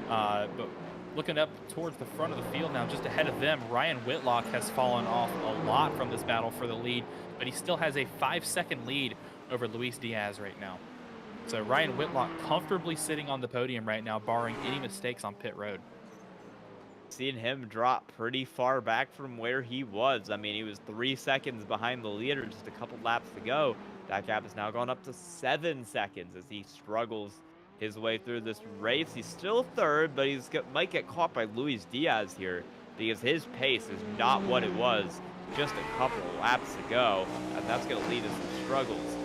But looking up towards the front of the field now, just ahead of them, Ryan Whitlock has fallen off a lot from this battle for the lead, but he still has a 5-second lead over Luis Diaz right now. So Ryan Whitlock comfortably sitting on the podium right now, barring any mistakes on pit road. Seeing him drop pretty far back from where he was. I mean, he was 3 seconds behind the leader just a couple laps to go. That gap has now gone up to 7 seconds as he struggles his way through this race. He's still 3rd, but might get caught by Luis Diaz here because his pace is not what it was just a couple laps ago, and that's going to lead to some struggles.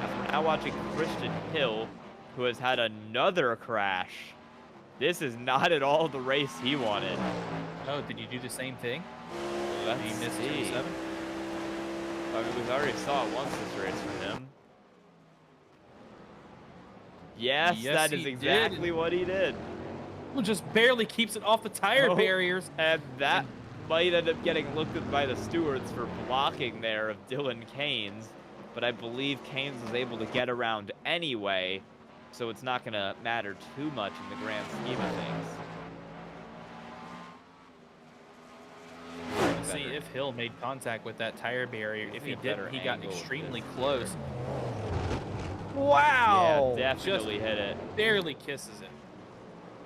As we're now watching Christian Hill, who has had another crash. This is not at all the race he wanted. Oh, did you do the same thing? Let's see. I mean, we already saw it once this race from him. Yes, that is exactly what he did. Well, just barely keeps it off the tire barriers. And that might end up getting looked at by the stewards for blocking there of Dylan Keynes. but I believe Keynes was able to get around anyway, so it's not going to matter too much in the grand scheme of things. See if Hill made contact with that tire barrier. If he didn't, he got extremely close. Wow! Yeah, definitely hit it. Barely kisses it.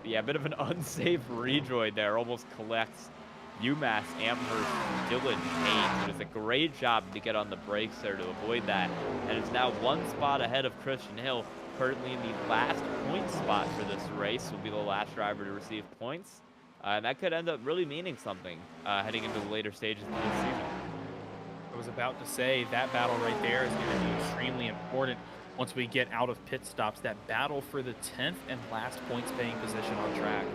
Yeah, a bit of an unsafe rejoin there. Almost collects UMass Amherst Dylan Keynes. It does a great job to get on the brakes there to avoid that. And it's now 1 spot ahead of Christian Hill, currently in the last point spot for this race. Will be the last driver to receive points. And that could end up really meaning something heading into the later stages of the season. I was about to say that battle right there is going to be extremely important once we get out of pit stops. That battle for the 10th and last points paying position on track.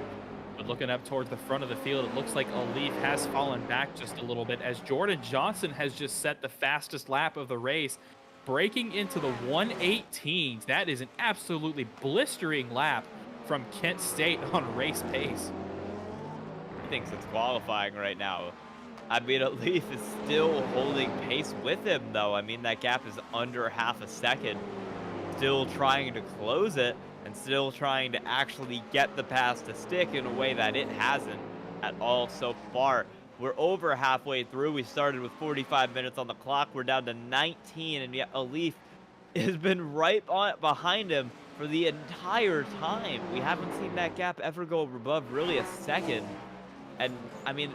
But looking up towards the front of the field, it looks like Alif has fallen back just a little bit as Jordan Johnson has just set the fastest lap of the race, breaking into the 1:18s. That is an absolutely blistering lap from Kent State on race pace. He thinks it's qualifying right now. I mean, Alif is still holding pace with him, though. I mean, that gap is under half a second. Still trying to close it and still trying to actually get the pass to stick in a way that it hasn't at all so far. We're over halfway through. We started with 45 minutes on the clock. We're down to 19, and yet Alif has been right behind him for the entire time. We haven't seen that gap ever go above really a second. And, I mean,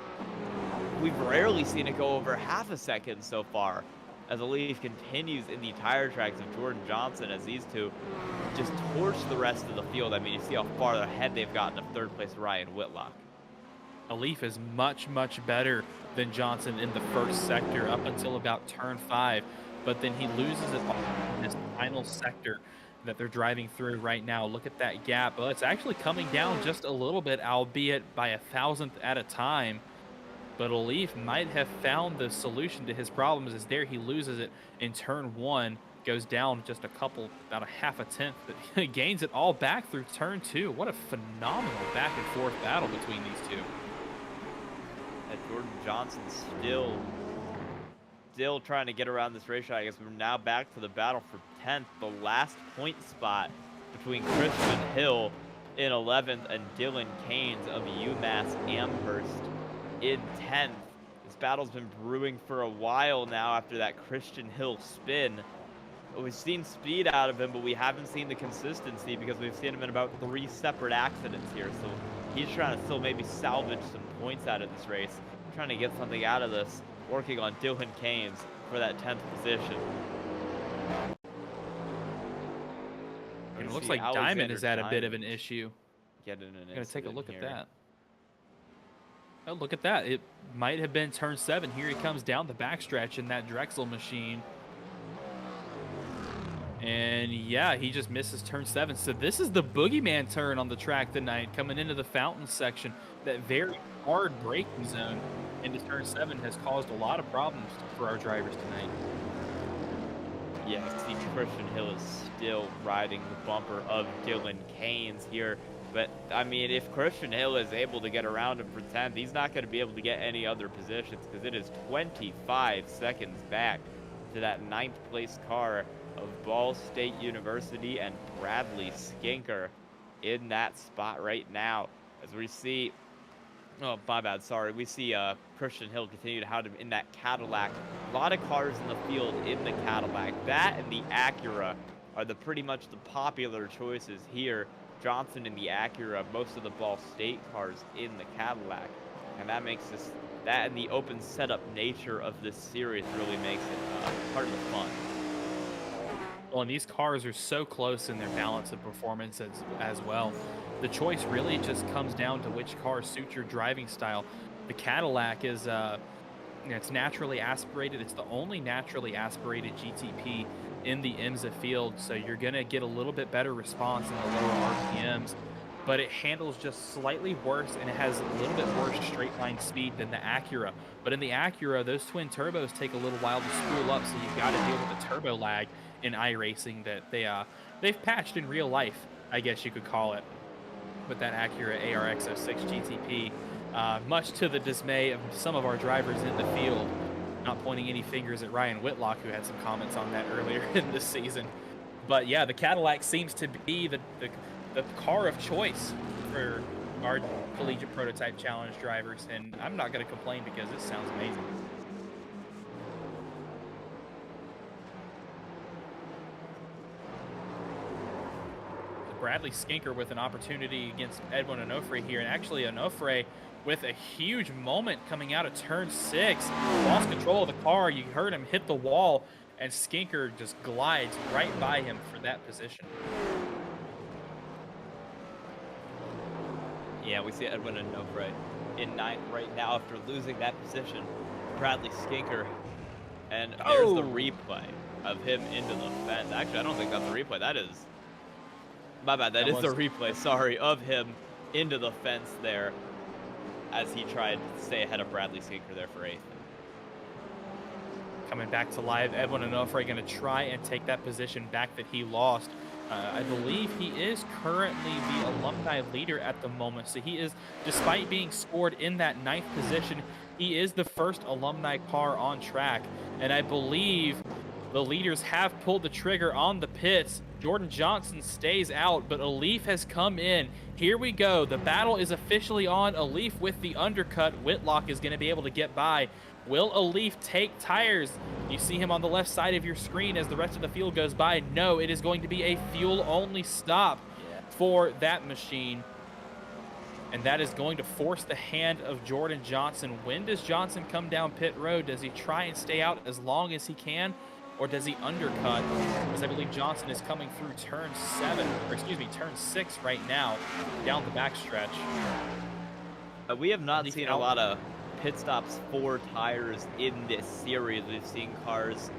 we've rarely seen it go over half a second so far as Alif continues in the tire tracks of Jordan Johnson as these two just torch the rest of the field. I mean, you see how far ahead they've gotten of third place Ryan Whitlock. Alif is much, much better than Johnson in the first sector up until about turn 5, but then he loses it in this final sector that they're driving through right now. Look at that gap. Well, it's actually coming down just a little bit, albeit by a thousandth at a time. But Alif might have found the solution to his problems as there he loses it in turn 1, goes down just a couple, about a half a tenth, but he gains it all back through turn 2. What a phenomenal back and forth battle between these two. And Jordan Johnson still trying to get around this race. I guess we're now back to the battle for 10th, the last point spot between Christian Hill in 11th and Dylan Keynes of UMass Amherst in 10th. This battle's been brewing for a while now after that Christian Hill spin. We've seen speed out of him, but we haven't seen the consistency because we've seen him in about 3 separate accidents here. So he's trying to still maybe salvage some points out of this race, trying to get something out of this, working on Dylan Keynes for that 10th position. It looks like Diamond is at a bit of an issue. I'm going to take a look at that. Oh, look at that. It might have been turn 7. Here he comes down the backstretch in that Drexel machine. And yeah, he just misses turn 7. So this is the boogeyman turn on the track tonight, coming into the fountain section. That very hard braking zone into turn 7 has caused a lot of problems for our drivers tonight. Yeah, see, Christian Hill is still riding the bumper of Dylan Keynes here. But, I mean, if Christian Hill is able to get around him for 10th, he's not going to be able to get any other positions because it is 25 seconds back to that 9th place car of Ball State University and Bradley Skinker in that spot right now. As we see, oh, my bad, sorry. We see Christian Hill continue to have him in that Cadillac. A lot of cars in the field in the Cadillac. That and the Acura are pretty much the popular choices here. Johnson in the Acura, most of the Ball State cars in the Cadillac. And that makes this, that and the open setup nature of this series really makes it part of the fun. Well, and these cars are so close in their balance of performance as well. The choice really just comes down to which car suits your driving style. The Cadillac is, it's naturally aspirated. It's the only naturally aspirated GTP in the IMSA field, so you're going to get a little bit better response in the lower RPMs, but it handles just slightly worse, and it has a little bit worse straight line speed than the Acura. But in the Acura, those twin turbos take a little while to spool up, so you've got to deal with the turbo lag in iRacing that they've patched in real life, I guess you could call it, with that Acura ARX06 GTP, much to the dismay of some of our drivers in the field. Not pointing any fingers at Ryan Whitlock, who had some comments on that earlier in this season. But yeah, the Cadillac seems to be the car of choice for our Collegiate Prototype Challenge drivers, and I'm not going to complain because this sounds amazing. Bradley Skinker with an opportunity against Edwin Onofre here, and actually Onofre with a huge moment coming out of turn 6. Lost control of the car. You heard him hit the wall, and Skinker just glides right by him for that position. Yeah, we see Edwin Onofre in 9th right now after losing that position. Bradley Skinker, and there's the replay of him into the fence. Actually, I don't think that's a replay. That is... My bad, that is the replay, sorry, of him into the fence there as he tried to stay ahead of Bradley Skinker there for 8th. Coming back to live, Edwin Onofre going to try and take that position back that he lost. I believe he is currently the alumni leader at the moment. So he is, despite being scored in that 9th position, he is the first alumni car on track. And I believe the leaders have pulled the trigger on the pits. Jordan Johnson stays out, but Alif has come in. Here we go. The battle is officially on. Alif with the undercut. Whitlock is going to be able to get by. Will Alif take tires? You see him on the left side of your screen as the rest of the field goes by. No, it is going to be a fuel-only stop for that machine. And that is going to force the hand of Jordan Johnson. When does Johnson come down pit road? Does he try and stay out as long as he can? Or does he undercut? As I believe Johnson is coming through turn 6 right now, down the backstretch. We have not seen a lot of pit stops for tires in this series. We've seen cars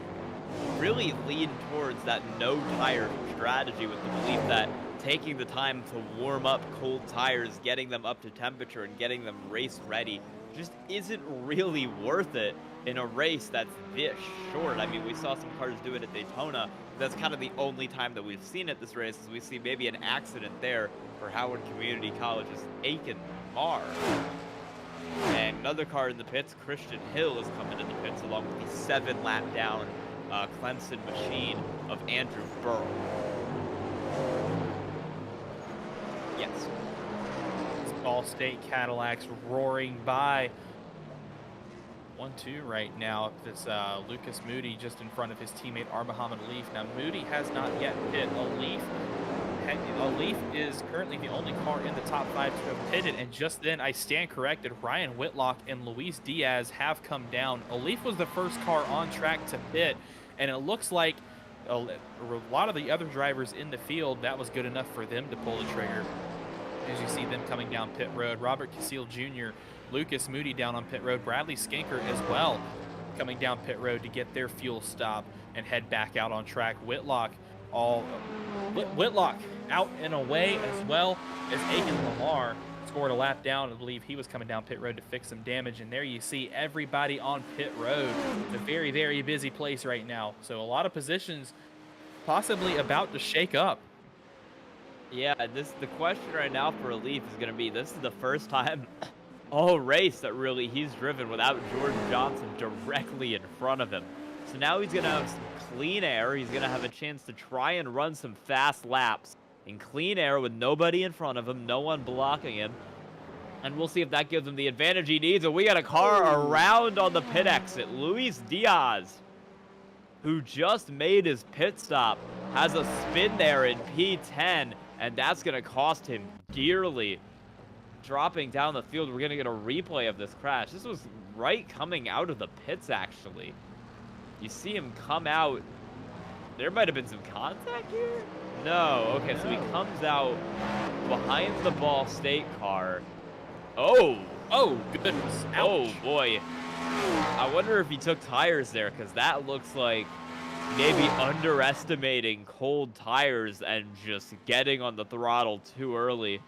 really lean towards that no tire strategy, with the belief that taking the time to warm up cold tires, getting them up to temperature, and getting them race ready just isn't really worth it in a race that's this short. I mean, we saw some cars do it at Daytona. That's kind of the only time that we've seen it this race, is we see maybe an accident there for Howard Community College's Aiken Marr. And another car in the pits, Christian Hill, is coming in the pits along with the 7-lap down Clemson machine of Andrew Burrow. Yes. Ball State Cadillacs roaring by. 1-2 right now. It's Lucas Moody just in front of his teammate Armahamad Alif. Now Moody has not yet hit. Alif is currently the only car in the top 5 to have pitted, and just then I stand corrected. Ryan Whitlock and Luis Diaz have come down. Alif was the first car on track to pit, and it looks like a lot of the other drivers in the field, that was good enough for them to pull the trigger. As you see them coming down pit road, Robert Casil Jr., Lucas Moody down on pit road, Bradley Skinker as well coming down pit road to get their fuel stop and head back out on track. Whitlock out and away, as well as Aiken Lamar scored a lap down. I believe he was coming down pit road to fix some damage, and there you see everybody on pit road. It's a very, very busy place right now, so a lot of positions possibly about to shake up. Yeah, the question right now for Alif is going to be, this is the first time all race that really he's driven without Jordan Johnson directly in front of him. So now he's going to have some clean air. He's going to have a chance to try and run some fast laps in clean air with nobody in front of him, no one blocking him. And we'll see if that gives him the advantage he needs. And we got a car around on the pit exit. Luis Diaz, who just made his pit stop, has a spin there in P10. And that's going to cost him dearly. Dropping down the field, we're going to get a replay of this crash. This was right coming out of the pits, actually. You see him come out. There might have been some contact here? No. Okay, so he comes out behind the Ball State car. Oh, goodness. Ouch. Oh, boy. I wonder if he took tires there, because that looks like maybe underestimating cold tires and just getting on the throttle too early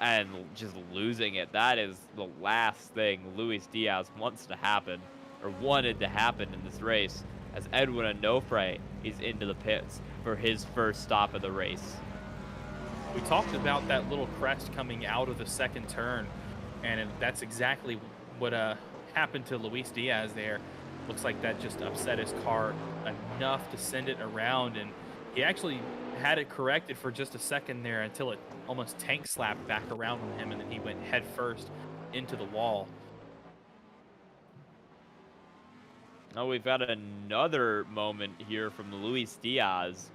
and just losing it. That is the last thing Luis Diaz wants to happen, or wanted to happen in this race, as Edwin Onofre is into the pits for his first stop of the race. We talked about that little crest coming out of the second turn, and that's exactly what happened to Luis Diaz there. Looks like that just upset his car enough to send it around, and he actually had it corrected for just a second there until it almost tank slapped back around on him, and then he went head first into the wall. Oh, we've got another moment here from Luis Diaz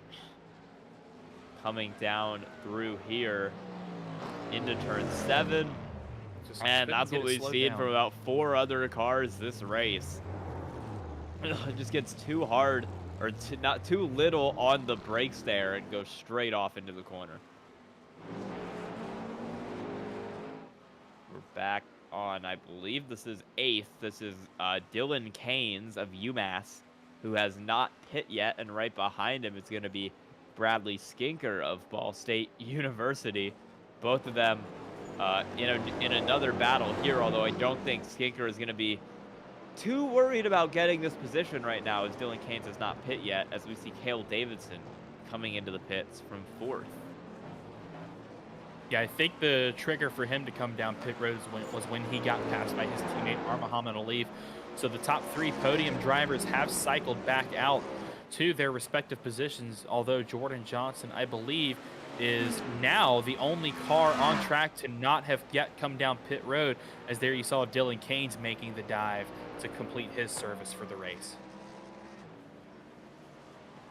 coming down through here into turn 7. Just And that's what we've seen down. from about 4 other cars this race. It just gets too hard, or not too little on the brakes there, and goes straight off into the corner. We're back on, I believe this is 8th. This is Dylan Keynes of UMass, who has not pit yet, and right behind him is going to be Bradley Skinker of Ball State University. Both of them in another battle here, although I don't think Skinker is going to be too worried about getting this position right now, as Dylan Keynes has not pit yet, as we see Cale Davidson coming into the pits from 4th. Yeah, I think the trigger for him to come down pit road was when he got passed by his teammate Muhammad Ali. So the top 3 podium drivers have cycled back out to their respective positions, although Jordan Johnson, I believe, is now the only car on track to not have yet come down pit road, as there you saw Dylan Keynes making the dive to complete his service for the race.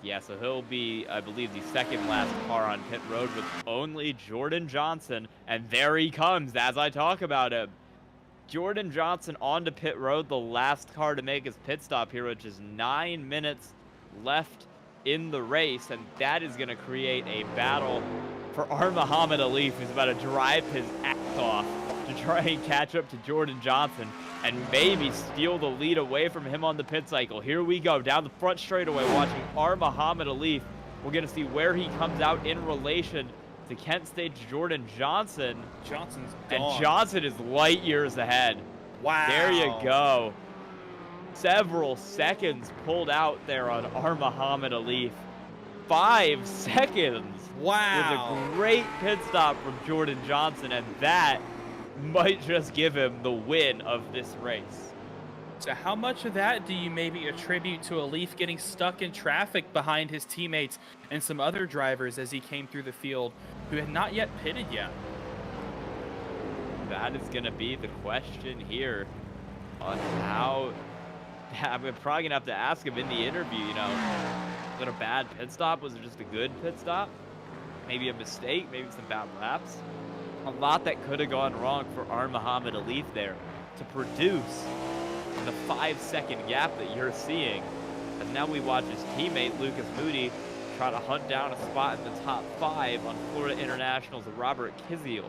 Yeah, so he'll be, I believe, the second last car on pit road with only Jordan Johnson. And there he comes as I talk about him. Jordan Johnson onto pit road, the last car to make his pit stop here, which is 9 minutes left in the race. And that is going to create a battle for Muhammad Ali, who's about to drive his ass off to try and catch up to Jordan Johnson and maybe steal the lead away from him on the pit cycle. Here we go, down the front straightaway, watching Muhammad Ali. We're going to see where he comes out in relation to Kent State's Jordan Johnson. Johnson's gone. gone. And Johnson is light years ahead. Wow. There you go. Several seconds pulled out there on Muhammad Ali. 5 seconds. Wow. With a great pit stop from Jordan Johnson, and that might just give him the win of this race. So how much of that do you maybe attribute to Alif getting stuck in traffic behind his teammates and some other drivers as he came through the field who had not yet pitted yet? That is going to be the question here on how... I'm probably going to have to ask him in the interview, you know, was it a bad pit stop? Was it just a good pit stop? Maybe a mistake? Maybe some bad laps? A lot that could have gone wrong for Muhammad Ali there to produce the 5-second gap that you're seeing. And now we watch his teammate Lucas Moody try to hunt down a spot in the top 5 on Florida International's Robert Kiziel.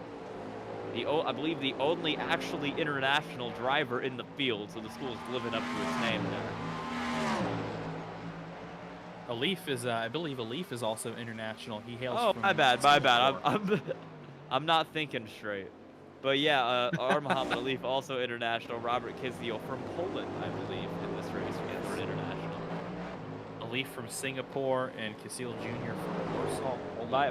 I believe the only actually international driver in the field, so the school's living up to its name there. Alif is, I believe Alif is also international. He hails from my bad. I'm not thinking straight. But yeah, Muhammad Ali also international. Robert Kiziel from Poland, I believe, in this race for international. Alif from Singapore and Kiziel Jr. from Warsaw.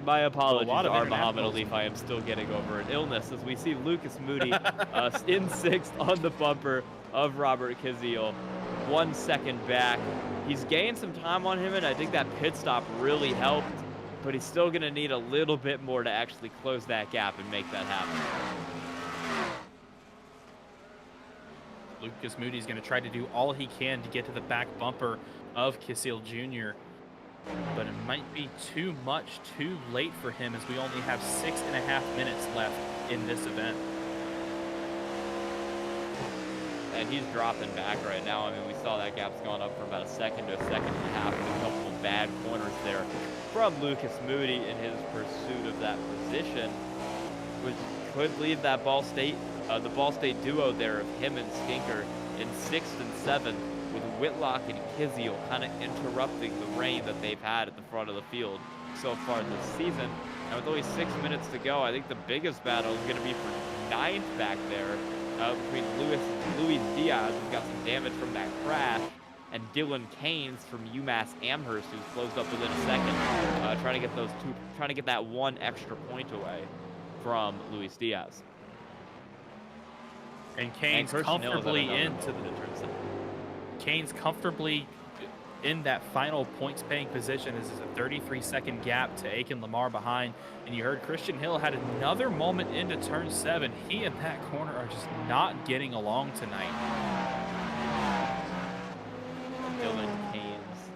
My apologies, Muhammad Ali. internationals. I am still getting over an illness, as we see Lucas Moody in 6th on the bumper of Robert Kiziel. 1 second back. He's gained some time on him, and I think that pit stop really helped. But he's still going to need a little bit more to actually close that gap and make that happen. Lucas Moody's going to try to do all he can to get to the back bumper of Kiziel Jr., but it might be too much too late for him, as we only have 6.5 minutes left in this event. And he's dropping back right now. I mean, we saw that gap's gone up for about a second to a second and a half with a couple of bad corners there from Lucas Moody in his pursuit of that position, which could leave that the Ball State duo there of him and Skinker in 6th and 7th, with Whitlock and Kiziel kind of interrupting the rain that they've had at the front of the field so far this season. And with only 6 minutes to go, I think the biggest battle is going to be for 9th back there, between Luis Diaz, who's got some damage from that crash, and Dylan Keynes from UMass Amherst, who's closed up within a second, trying to get that 1 extra point away from Luis And Keynes comfortably into the Kane's comfortably in that final points paying position. This is a 33-second gap to Aiken Lamar behind. And you heard Christian Hill had another moment into turn 7. He and that corner are just not getting along tonight. Dylan Kane's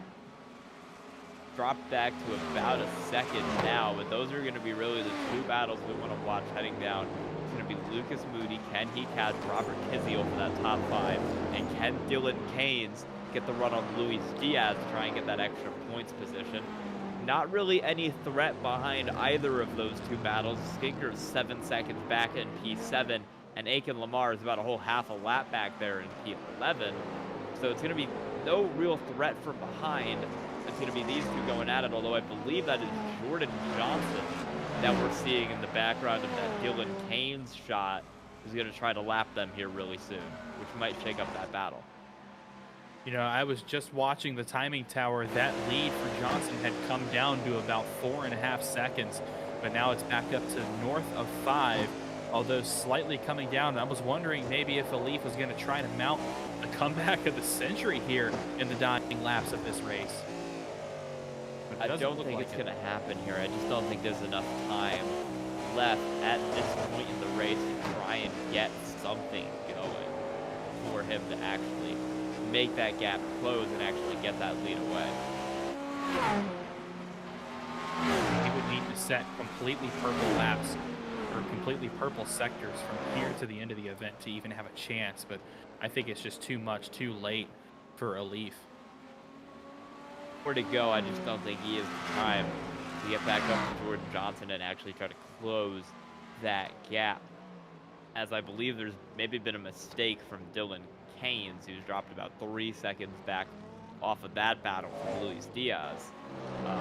dropped back to about a second now, but those are going to be really the two battles we want to watch heading down. It's going to be Lucas Moody, can he catch Robert Kizio for that top 5, and can Dylan Kanes get the run on Luis Diaz to try and get that extra points position. Not really any threat behind either of those two battles. Skinker's 7 seconds back in P7, and Aiken Lamar is about a whole half a lap back there in P11. So it's going to be no real threat from behind. It's going to be these two going at it, although I believe that is Jordan Johnson that we're seeing in the background of that Dylan Kanes shot, who's going to try to lap them here really soon, which might shake up that battle. You know, I was just watching the timing tower. That lead for Johnson had come down to about 4.5 seconds, but now it's back up to north of 5, although slightly coming down. I was wondering maybe if Elif was going to try to mount a comeback of the century here in the dying laps of this race. I don't think it's going to happen here. I just don't think there's enough time left at this point in the race to try and get something going for him to actually make that gap close and actually get that lead away. He would need to set completely purple laps or completely purple sectors from here to the end of the event to even have a chance, but I think it's just too much, too late for Elif. Where to go, I just don't think he has the time to get back up to Jordan Johnson and actually try to close that gap. As I believe there's maybe been a mistake from Dylan Kanes, who's dropped about 3 seconds back off of that battle from Luis Diaz,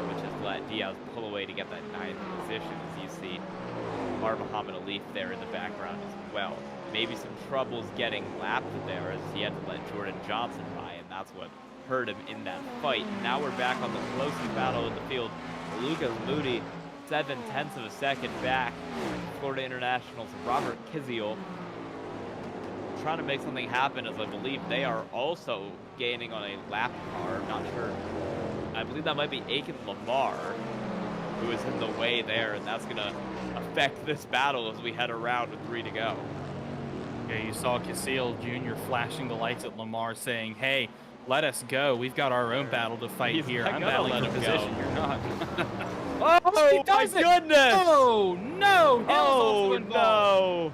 which has let Diaz pull away to get that 9th position, as you see Muhammad Elif there in the background as well. Maybe some troubles getting lapped there as he had to let Jordan Johnson by, and that's what hurt him in that fight. Now we're back on the closest battle in the field. Lucas Moody, 0.7 of a second back. Florida International's Robert Kizio trying to make something happen, as I believe they are also gaining on a lap car. I'm not sure. I believe that might be Aiken Lamar, who is in the way there, and that's going to affect this battle as we head around with 3 to go. Yeah, you saw Casil Jr. flashing the lights at Lamar saying, hey, let us go. We've got our own battle to fight here. I'm battling for position. You're not. Oh, my goodness! Oh, no! Oh, no!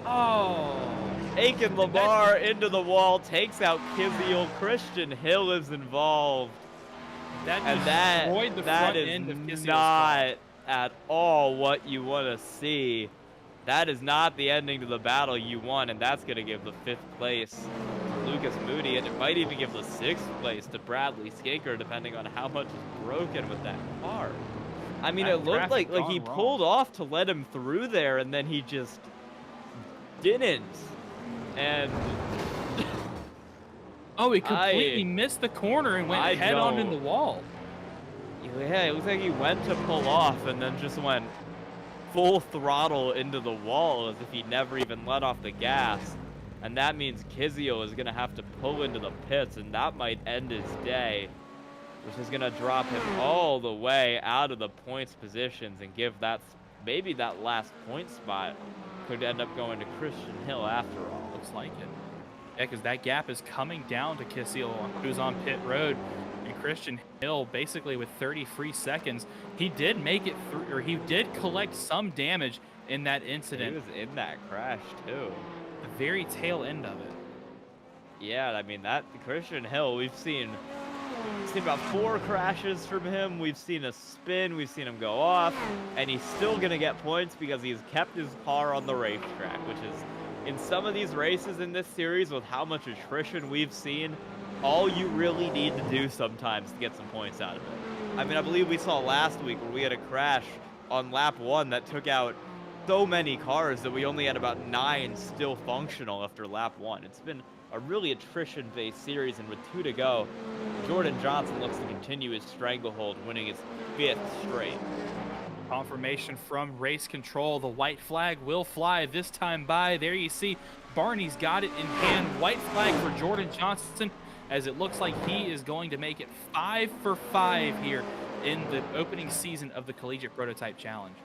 Oh. Aiken Lamar into the wall, takes out Kizio. Christian Hill is involved. That is not at all what you want to see. That is not the ending to the battle you want, and that's going to give the 5th place to Lucas Moody, and it might even give the 6th place to Bradley Skinker, depending on how much is broken with that car. I mean, it looked like he pulled off to let him through there, and then he just didn't. And oh, he completely missed the corner and went head on in the wall. Yeah, it looks like he went to pull off and then just went full throttle into the wall as if he never even let off the gas. And that means Kizio is going to have to pull into the pits, and that might end his day, which is going to drop him all the way out of the points positions and give that, maybe that last point spot could end up going to Christian Hill after all. Looks like it. Yeah, because that gap is coming down to Kizio, who's on pit road. And Christian Hill, basically with 30 free seconds, he did make it through, or he did collect some damage in that incident. He was in that crash too. The very tail end of it. Yeah, I mean, that Christian Hill, we've seen about 4 crashes from him. We've seen a spin. We've seen him go off, and he's still going to get points because he's kept his car on the racetrack, which is, in some of these races in this series, with how much attrition we've seen, all you really need to do sometimes to get some points out of it. I mean, I believe we saw last week where we had a crash on lap 1 that took out so many cars that we only had about 9 still functional after lap 1. It's been a really attrition-based series, and with 2 to go, Jordan Johnson looks to continue his stranglehold, winning his 5th straight. Confirmation from race control. The white flag will fly this time by. There you see Barney's got it in hand. White flag for Jordan Johnson as it looks like he is going to make it 5 for 5 here in the opening season of the Collegiate Prototype Challenge.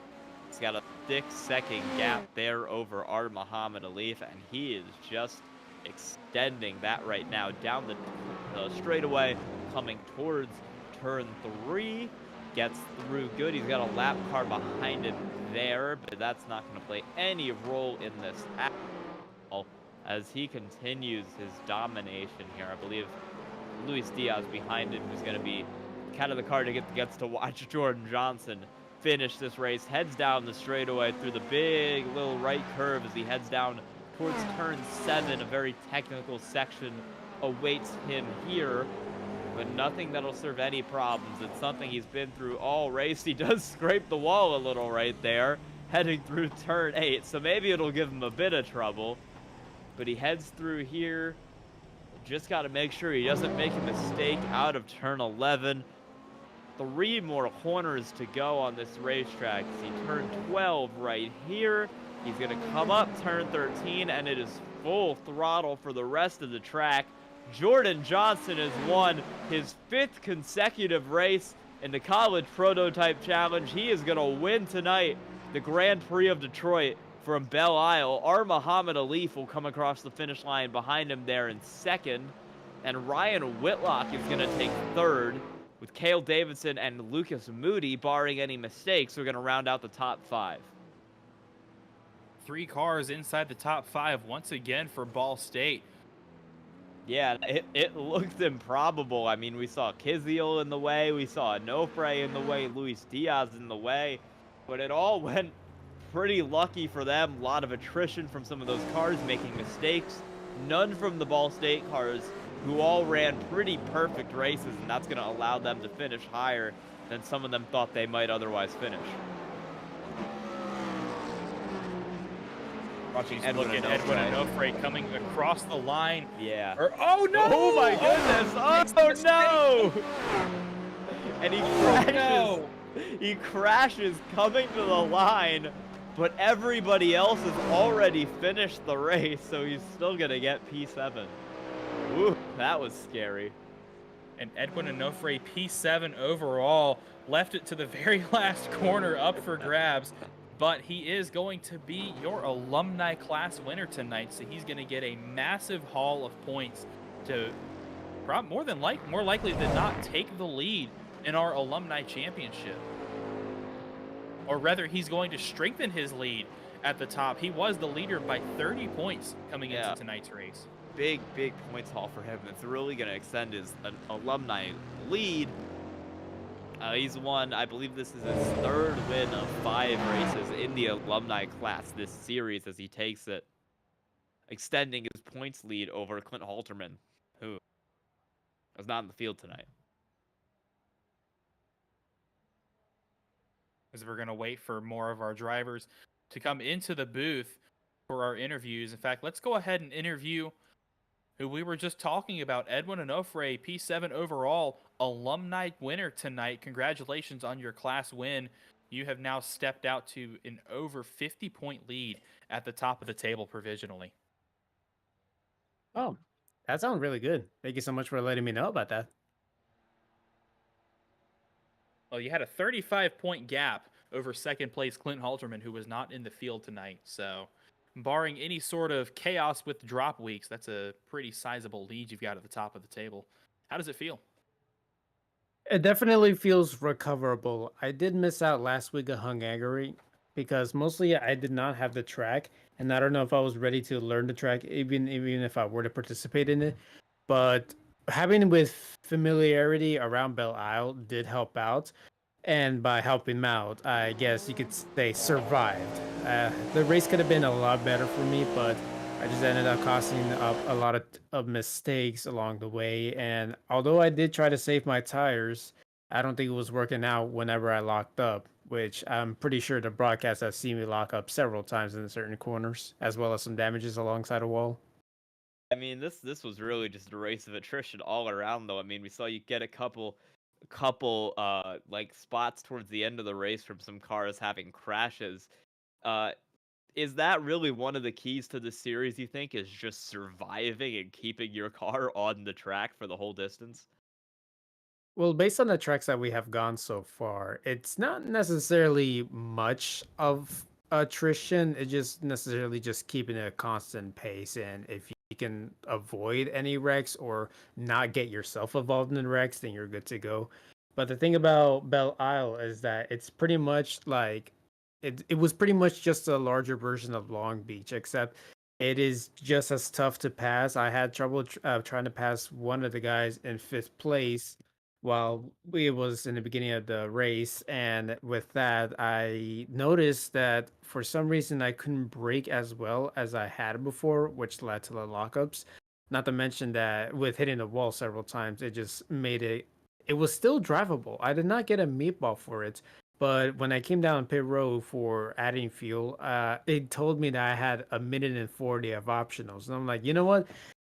He's got a 6-second gap there over our Muhammad Alif, and he is just extending that right now down the straightaway, coming towards turn 3. Gets through good. He's got a lap car behind him there, but that's not going to play any role in this at all as he continues his domination here. I believe Luis Diaz behind him is going to be cat of the car to gets to watch Jordan Johnson finish this race. Heads down the straightaway through the big little right curve as he heads down towards turn 7. A very technical section awaits him here, but nothing that'll serve any problems. It's something he's been through all race. He does scrape the wall a little right there, heading through turn 8, so maybe it'll give him a bit of trouble. But he heads through here. Just got to make sure he doesn't make a mistake out of turn 11. 3 more corners to go on this racetrack. See turn 12 right here. He's going to come up turn 13, and it is full throttle for the rest of the track. Jordan Johnson has won his 5th consecutive race in the College Prototype Challenge. He is going to win tonight the Grand Prix of Detroit from Belle Isle. Our Muhammad Alif will come across the finish line behind him there in 2nd. And Ryan Whitlock is going to take 3rd, with Cale Davidson and Lucas Moody, barring any mistakes, we're going to round out the top 5. 3 cars inside the top 5 once again for Ball State. Yeah, it looked improbable. I mean, we saw Kiziel in the way, we saw Onofre in the way, Luis Diaz in the way, but it all went pretty lucky for them. A lot of attrition from some of those cars making mistakes. None from the Ball State cars, who all ran pretty perfect races, and that's going to allow them to finish higher than some of them thought they might otherwise finish. Watching Edwin Onofre coming across the line. Yeah. Oh no! Oh my goodness! Oh no! And he crashes. No. He crashes coming to the line, but everybody else has already finished the race, so he's still gonna get P7. Ooh, that was scary. And Edwin Onofre, P7 overall, left it to the very last corner up for grabs. But he is going to be your alumni class winner tonight, so he's going to get a massive haul of points to more likely than not take the lead in our alumni championship. Or rather, he's going to strengthen his lead at the top. He was the leader by 30 points coming into tonight's race. Big points haul for him. It's really going to extend his alumni lead. He's won, I believe this is his 3rd win of 5 races in the alumni class this series as he takes it, extending his points lead over Clint Halterman, who was not in the field tonight. As we're going to wait for more of our drivers to come into the booth for our interviews. In fact, let's go ahead and interview who we were just talking about, Edwin Onofre, P7 overall, alumni winner tonight. Congratulations on your class win. You have now stepped out to an over 50-point lead at the top of the table provisionally. Oh, that sounds really good. Thank you so much for letting me know about that. Well, you had a 35-point gap over 2nd place Clint Halterman, who was not in the field tonight. So barring any sort of chaos with drop weeks, that's a pretty sizable lead you've got at the top of the table. How does it feel? It definitely feels recoverable. I did miss out last week at Hungary because mostly I did not have the track, and I don't know if I was ready to learn the track, even if I were to participate in it. But having with familiarity around Belle Isle did help out. And by helping out, I guess you could say survived. The race could have been a lot better for me, but I just ended up causing up a lot of mistakes along the way. And although I did try to save my tires, I don't think it was working out whenever I locked up, which I'm pretty sure the broadcast has seen me lock up several times in certain corners, as well as some damages alongside a wall. I mean, this was really just a race of attrition all around, though. I mean, we saw you get a couple like spots towards the end of the race from some cars having crashes. is that really one of the keys to the series, you think, is just surviving and keeping your car on the track for the whole distance? Well, based on the tracks that we have gone so far, it's not necessarily much of attrition. It's just necessarily just keeping a constant pace. And if you can avoid any wrecks or not get yourself involved in wrecks, then you're good to go. But the thing about Belle Isle is that it's pretty much like it was pretty much just a larger version of Long Beach, except it is just as tough to pass. I had trouble trying to pass one of the guys in fifth place while it was in the beginning of the race. And with that, I noticed that for some reason I couldn't brake as well as I had before, which led to the lockups. Not to mention that with hitting the wall several times, it just made it was still drivable. I did not get a meatball for it, but when I came down pit road for adding fuel, it told me that I had a minute and 40 of optionals. And I'm like, you know what?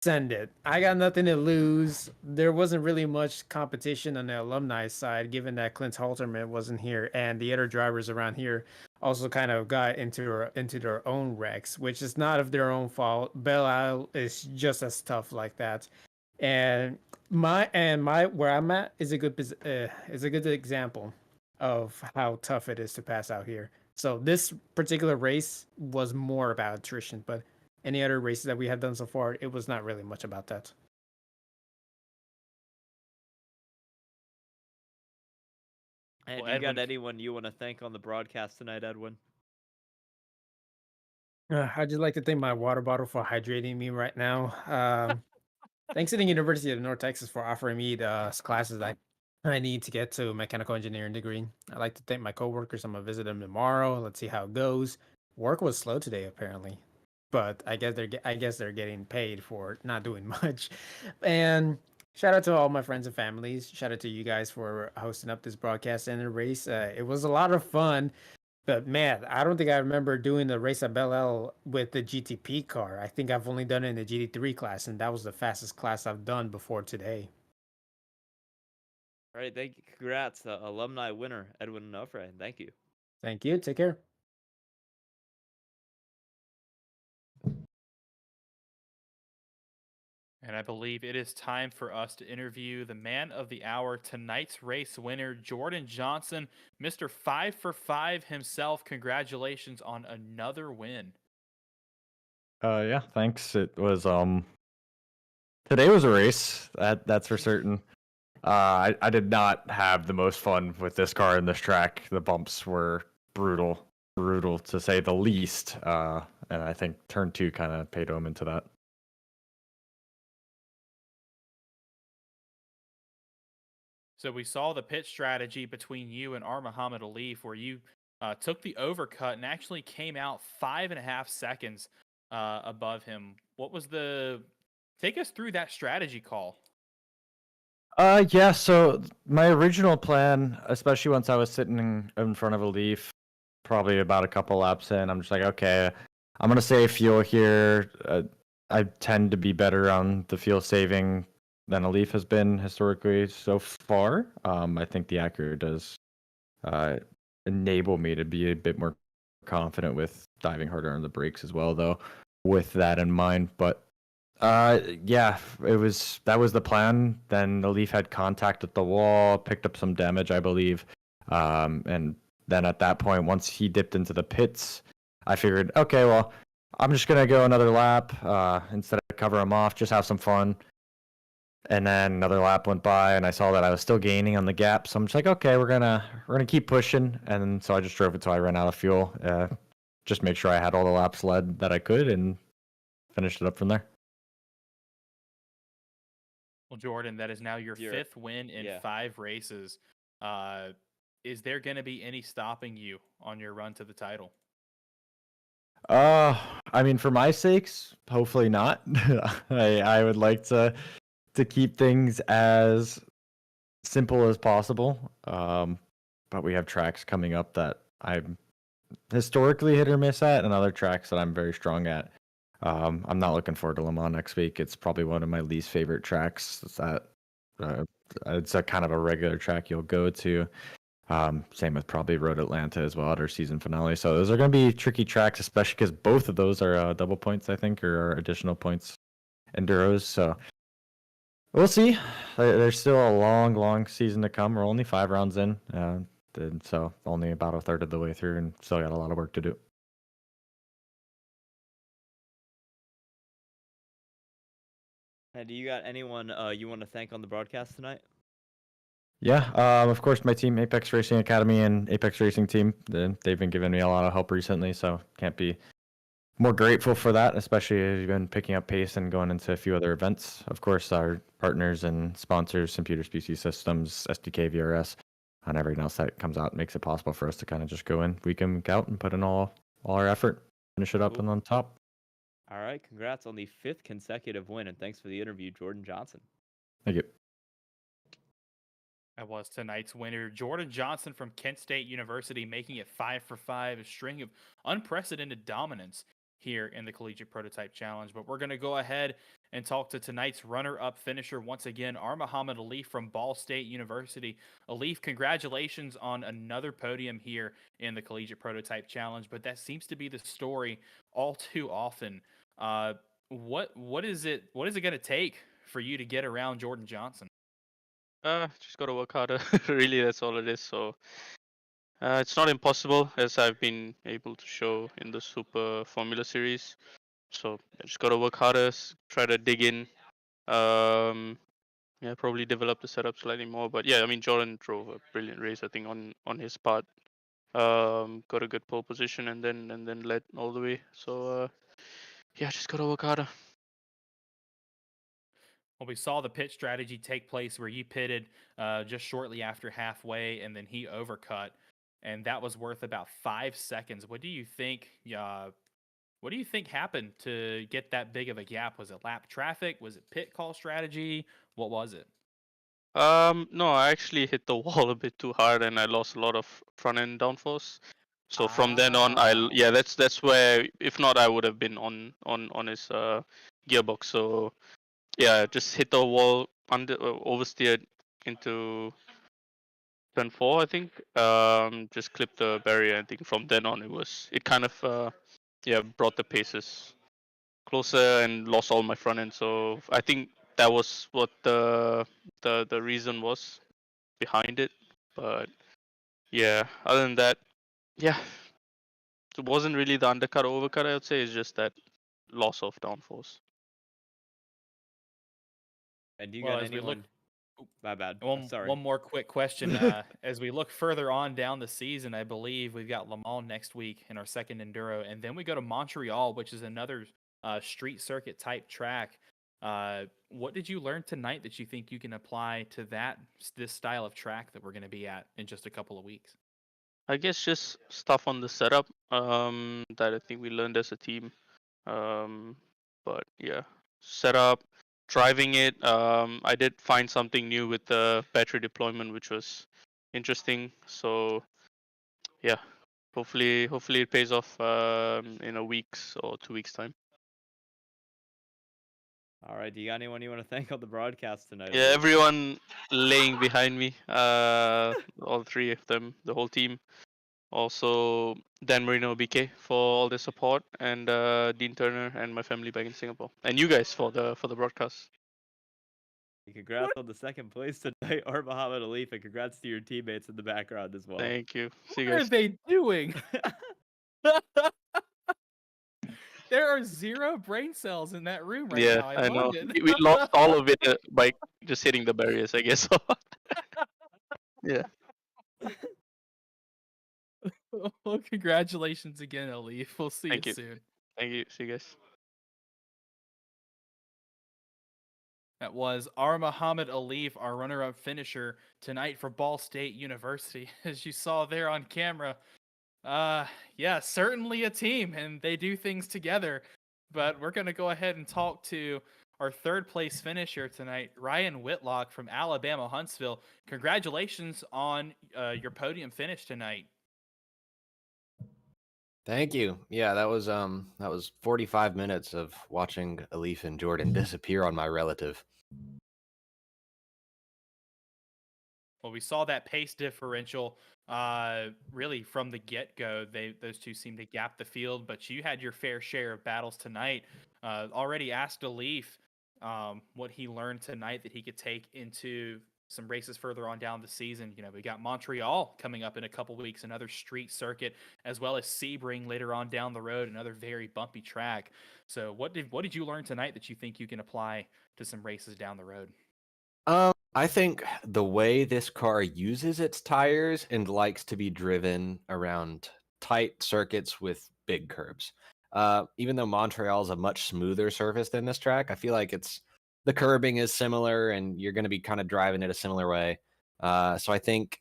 Send it. I got nothing to lose. There wasn't really much competition on the alumni side, given that Clint Halterman wasn't here, and the other drivers around here also kind of got into their own wrecks, which is not of their own fault. Belle Isle is just as tough like that, and my where I'm at is a good example of how tough it is to pass out here. So this particular race was more about attrition, but any other races that we have done so far, it was not really much about that. And Well, you got Edwin, anyone you want to thank on the broadcast tonight, Edwin? I'd just like to thank my water bottle for hydrating me right now. Thanks to the University of North Texas for offering me the classes I need to get to a mechanical engineering degree. I'd like to thank my coworkers. I'm gonna visit them tomorrow. Let's see how it goes. Work was slow today, apparently, but I guess they're getting paid for not doing much. And shout out to all my friends and families. Shout out to you guys for hosting up this broadcast and the race. It was a lot of fun. But man, I don't think I remember doing the race at Belle Isle with the GTP car. I think I've only done it in the GT3 class, and that was the fastest class I've done before today. All right, thank you. Congrats, alumni winner Edwin Onofre. Thank you. Thank you. Take care. and I believe it is time for us to interview the man of the hour, tonight's race winner, Jordan Johnson, Mr. 5 for 5 himself. Congratulations on another win. Yeah, thanks. It was today was a race, that's for certain. I did not have the most fun with this car and this track. The bumps were brutal to say the least. And I think turn 2 kind of paid home into that. So we saw the pit strategy between you and R. Muhammad Alif, where you took the overcut and actually came out 5.5 seconds above him. What was the? Take us through that strategy call. Yeah. So my original plan, especially once I was sitting in front of Alif, probably about a couple laps in, I'm just like, okay, I'm gonna save fuel here. I tend to be better on the fuel saving than Alif has been historically so far. I think the Acura does enable me to be a bit more confident with diving harder on the brakes as well, though, with that in mind. But yeah, that was the plan. Then Alif had contact with the wall, picked up some damage, I believe. And then at that point, once he dipped into the pits, I figured, okay, well, I'm just gonna go another lap instead of cover him off, just have some fun. And then another lap went by, and I saw that I was still gaining on the gap. So I'm just like, okay, we're gonna keep pushing. And so I just drove until I ran out of fuel. Just make sure I had all the laps led that I could, and finished it up from there. Well, Jordan, that is now your 5th win in 5 races. Is there going to be any stopping you on your run to the title? I mean, for my sakes, hopefully not. I would like to keep things as simple as possible. But we have tracks coming up that I'm historically hit or miss at, and other tracks that I'm very strong at. I'm not looking forward to Le Mans next week. It's probably one of my least favorite tracks. It's a kind of a regular track you'll go to. Same with probably Road Atlanta as well at our season finale. So those are going to be tricky tracks, especially because both of those are double points, I think, or are additional points enduros. So we'll see. There's still a long, long season to come. We're only 5 rounds in, and so only about a third of the way through, and still got a lot of work to do. And do you got anyone you want to thank on the broadcast tonight? Yeah, of course, my team, Apex Racing Academy and Apex Racing Team, they've been giving me a lot of help recently, so can't be more grateful for that, especially as you've been picking up pace and going into a few other events. Of course, our partners and sponsors, Computer Species Systems, SDK, VRS, and everything else that comes out makes it possible for us to kind of just go in week out and put in all our effort, finish it up Cool. and on top. All right, congrats on the 5th consecutive win, and thanks for the interview, Jordan Johnson. Thank you. That was tonight's winner, Jordan Johnson from Kent State University, making it 5 for 5, a string of unprecedented dominance here in the Collegiate Prototype Challenge. But we're going to go ahead and talk to tonight's runner-up finisher once again, Muhammad Alif from Ball State University. Alif, congratulations on another podium here in the Collegiate Prototype Challenge, but that seems to be the story all too often. What is it going to take for you to get around Jordan Johnson? Just gotta work harder. Really, that's all it is. So it's not impossible, as I've been able to show in the Super Formula Series. So I just gotta work harder, try to dig in. Yeah, probably develop the setup slightly more. But yeah, I mean, Jordan drove a brilliant race, I think, on his part. Got a good pole position and then led all the way. So yeah, just gotta work harder. Well, we saw the pit strategy take place where you pitted just shortly after halfway, and then he overcut, and that was worth about 5 seconds. What do you think? What do you think happened to get that big of a gap? Was it lap traffic? Was it pit call strategy? What was it? No, I actually hit the wall a bit too hard, and I lost a lot of front end downforce. So from then on, yeah, that's where, if not, I would have been on his gearbox. So yeah, just hit the wall, oversteered into turn 4, I think. Just clipped the barrier. I think from then on, it kind of yeah, brought the paces closer and lost all my front end. So I think that was what the reason was behind it. But yeah, other than that, yeah, it wasn't really the undercut or overcut. I would say it's just that loss of downforce. And do you Well, got as we anyone? My bad. Sorry. One more quick question. As we look further on down the season, I believe we've got Le Mans next week in our second Enduro, and then we go to Montreal, which is another street circuit type track. What did you learn tonight that you think you can apply to this style of track that we're going to be at in just a couple of weeks? I guess just stuff on the setup that I think we learned as a team. But yeah, setup, driving it. I did find something new with the battery deployment, which was interesting. So yeah, hopefully it pays off in a week's or 2 weeks time. All right. Do you got anyone you want to thank on the broadcast tonight? Yeah, everyone laying behind me. All 3 of them, the whole team. Also, Dan Marino BK for all the support, and Dean Turner and my family back in Singapore, and you guys for the broadcast. Congrats on the second place tonight, Muhammad Alif, and congrats to your teammates in the background as well. Thank you. See you What are guys. they doing? There are 0 brain cells in that room right now. I know. love it. We lost all of it by just hitting the barriers, I guess. Yeah. Well, congratulations again, Alif. We'll see Thank you you. soon. Thank you. See you guys. That was Muhammad Alif, our runner-up finisher tonight for Ball State University. As you saw there on camera, yeah, certainly a team, and they do things together. But we're going to go ahead and talk to our third place finisher tonight, Ryan Whitlock from Alabama Huntsville. Congratulations on your podium finish tonight. Thank you. Yeah, that was 45 minutes of watching Alif and Jordan disappear on my relative. Well, we saw that pace differential really from the get-go. Those two seemed to gap the field, but you had your fair share of battles tonight. Already asked Alif what he learned tonight that he could take into some races further on down the season. We got Montreal coming up in a couple weeks, another street circuit, as well as Sebring later on down the road, another very bumpy track. So what did you learn tonight that you think you can apply to some races down the road? I think the way this car uses its tires and likes to be driven around tight circuits with big curbs. Even though Montreal is a much smoother surface than this track, I feel like the curbing is similar and you're going to be kind of driving it a similar way. So I think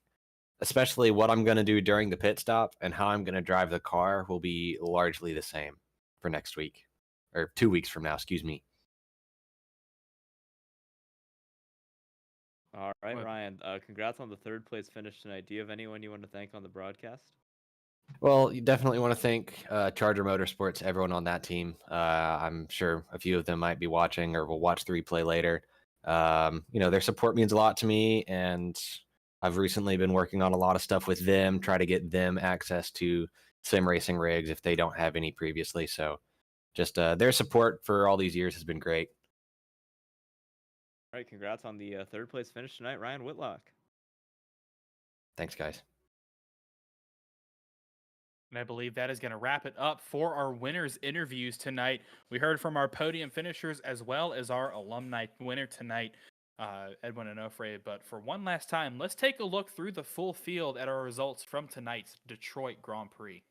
especially what I'm going to do during the pit stop and how I'm going to drive the car will be largely the same for next week or 2 weeks from now, excuse me. All right, Well- Ryan. Congrats on the third place finish tonight. Do you have anyone you want to thank on the broadcast? Well, you definitely want to thank Charger Motorsports, everyone on that team. I'm sure a few of them might be watching or will watch the replay later. Their support means a lot to me, and I've recently been working on a lot of stuff with them, try to get them access to sim racing rigs if they don't have any previously. So just their support for all these years has been great. All right, congrats on the third place finish tonight, Ryan Whitlock. Thanks, guys. And I believe that is going to wrap it up for our winners' interviews tonight. We heard from our podium finishers as well as our alumni winner tonight, Edwin Onofre. But for one last time, let's take a look through the full field at our results from tonight's Detroit Grand Prix.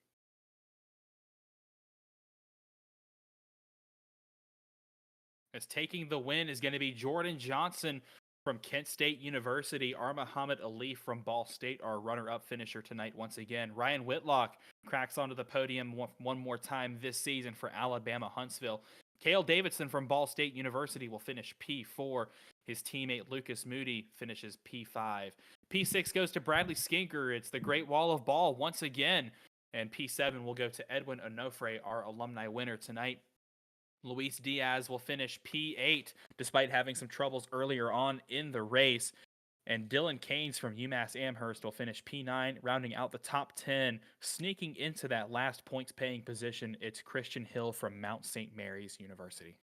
As taking the win is going to be Jordan Johnson from Kent State University. Muhammad Alif from Ball State, our runner-up finisher tonight once again. Ryan Whitlock cracks onto the podium one more time this season for Alabama Huntsville. Cale Davidson from Ball State University will finish P4. His teammate Lucas Moody finishes P5. P6 goes to Bradley Skinker. It's the Great Wall of Ball once again. And P7 will go to Edwin Onofre, our alumni winner tonight. Luis Diaz will finish P8 despite having some troubles earlier on in the race. And Dylan Keynes from UMass Amherst will finish P9, rounding out the top 10. Sneaking into that last points-paying position, it's Christian Hill from Mount St. Mary's University.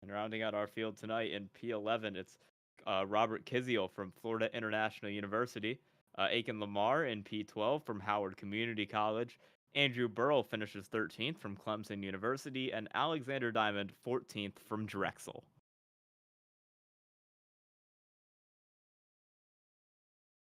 And rounding out our field tonight in P11, it's Robert Kiziel from Florida International University. Aiken Lamar in P12 from Howard Community College. Andrew Burrell finishes 13th from Clemson University. And Alexander Diamond 14th from Drexel.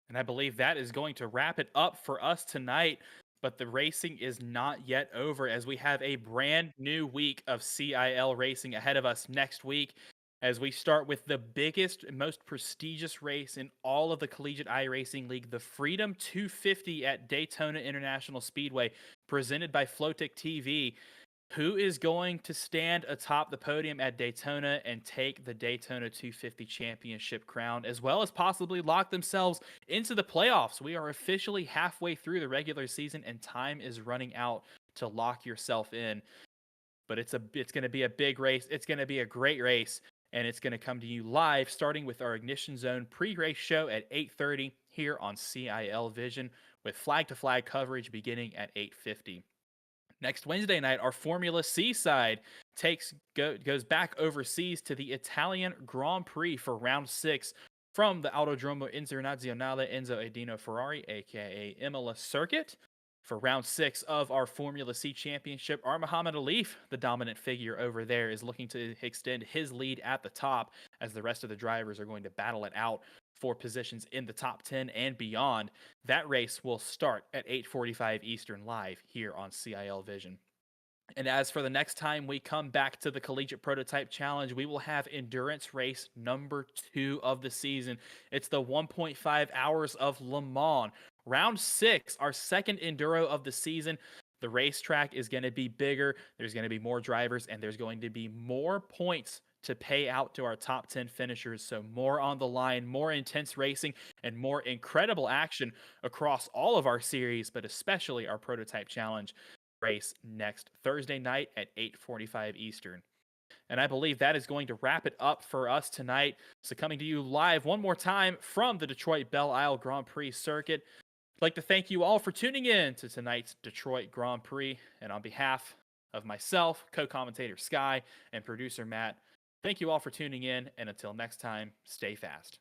And I believe that is going to wrap it up for us tonight. But the racing is not yet over as we have a brand new week of CIL racing ahead of us next week, as we start with the biggest and most prestigious race in all of the Collegiate iRacing League, the Freedom 250 at Daytona International Speedway, presented by Flotek TV. Who is going to stand atop the podium at Daytona and take the Daytona 250 championship crown, as well as possibly lock themselves into the playoffs? We are officially halfway through the regular season, and time is running out to lock yourself in. But it's going to be a big race. It's going to be a great race, and it's going to come to you live, starting with our Ignition Zone pre-race show at 8:30 here on CIL Vision, with flag-to-flag coverage beginning at 8:50. Next Wednesday night, our Formula C side goes back overseas to the Italian Grand Prix for round 6 from the Autodromo Internazionale Enzo Edino Ferrari, aka Imola Circuit. For round 6 of our Formula C championship, our Muhammad Alif, the dominant figure over there, is looking to extend his lead at the top, as the rest of the drivers are going to battle it out for positions in the top 10 and beyond. That race will start at 8:45 Eastern live here on CIL Vision. And as for the next time we come back to the Collegiate Prototype Challenge, we will have endurance race number 2 of the season. It's the 1.5 hours of Le Mans. Round 6, our second enduro of the season. The racetrack is going to be bigger. There's going to be more drivers, and there's going to be more points to pay out to our top 10 finishers. So more on the line, more intense racing, and more incredible action across all of our series, but especially our Prototype Challenge race next Thursday night at 8:45 Eastern. And I believe that is going to wrap it up for us tonight. So coming to you live one more time from the Detroit Belle Isle Grand Prix circuit. I'd like to thank you all for tuning in to tonight's Detroit Grand Prix. And on behalf of myself, co-commentator Sky, and producer Matt, thank you all for tuning in. And until next time, stay fast.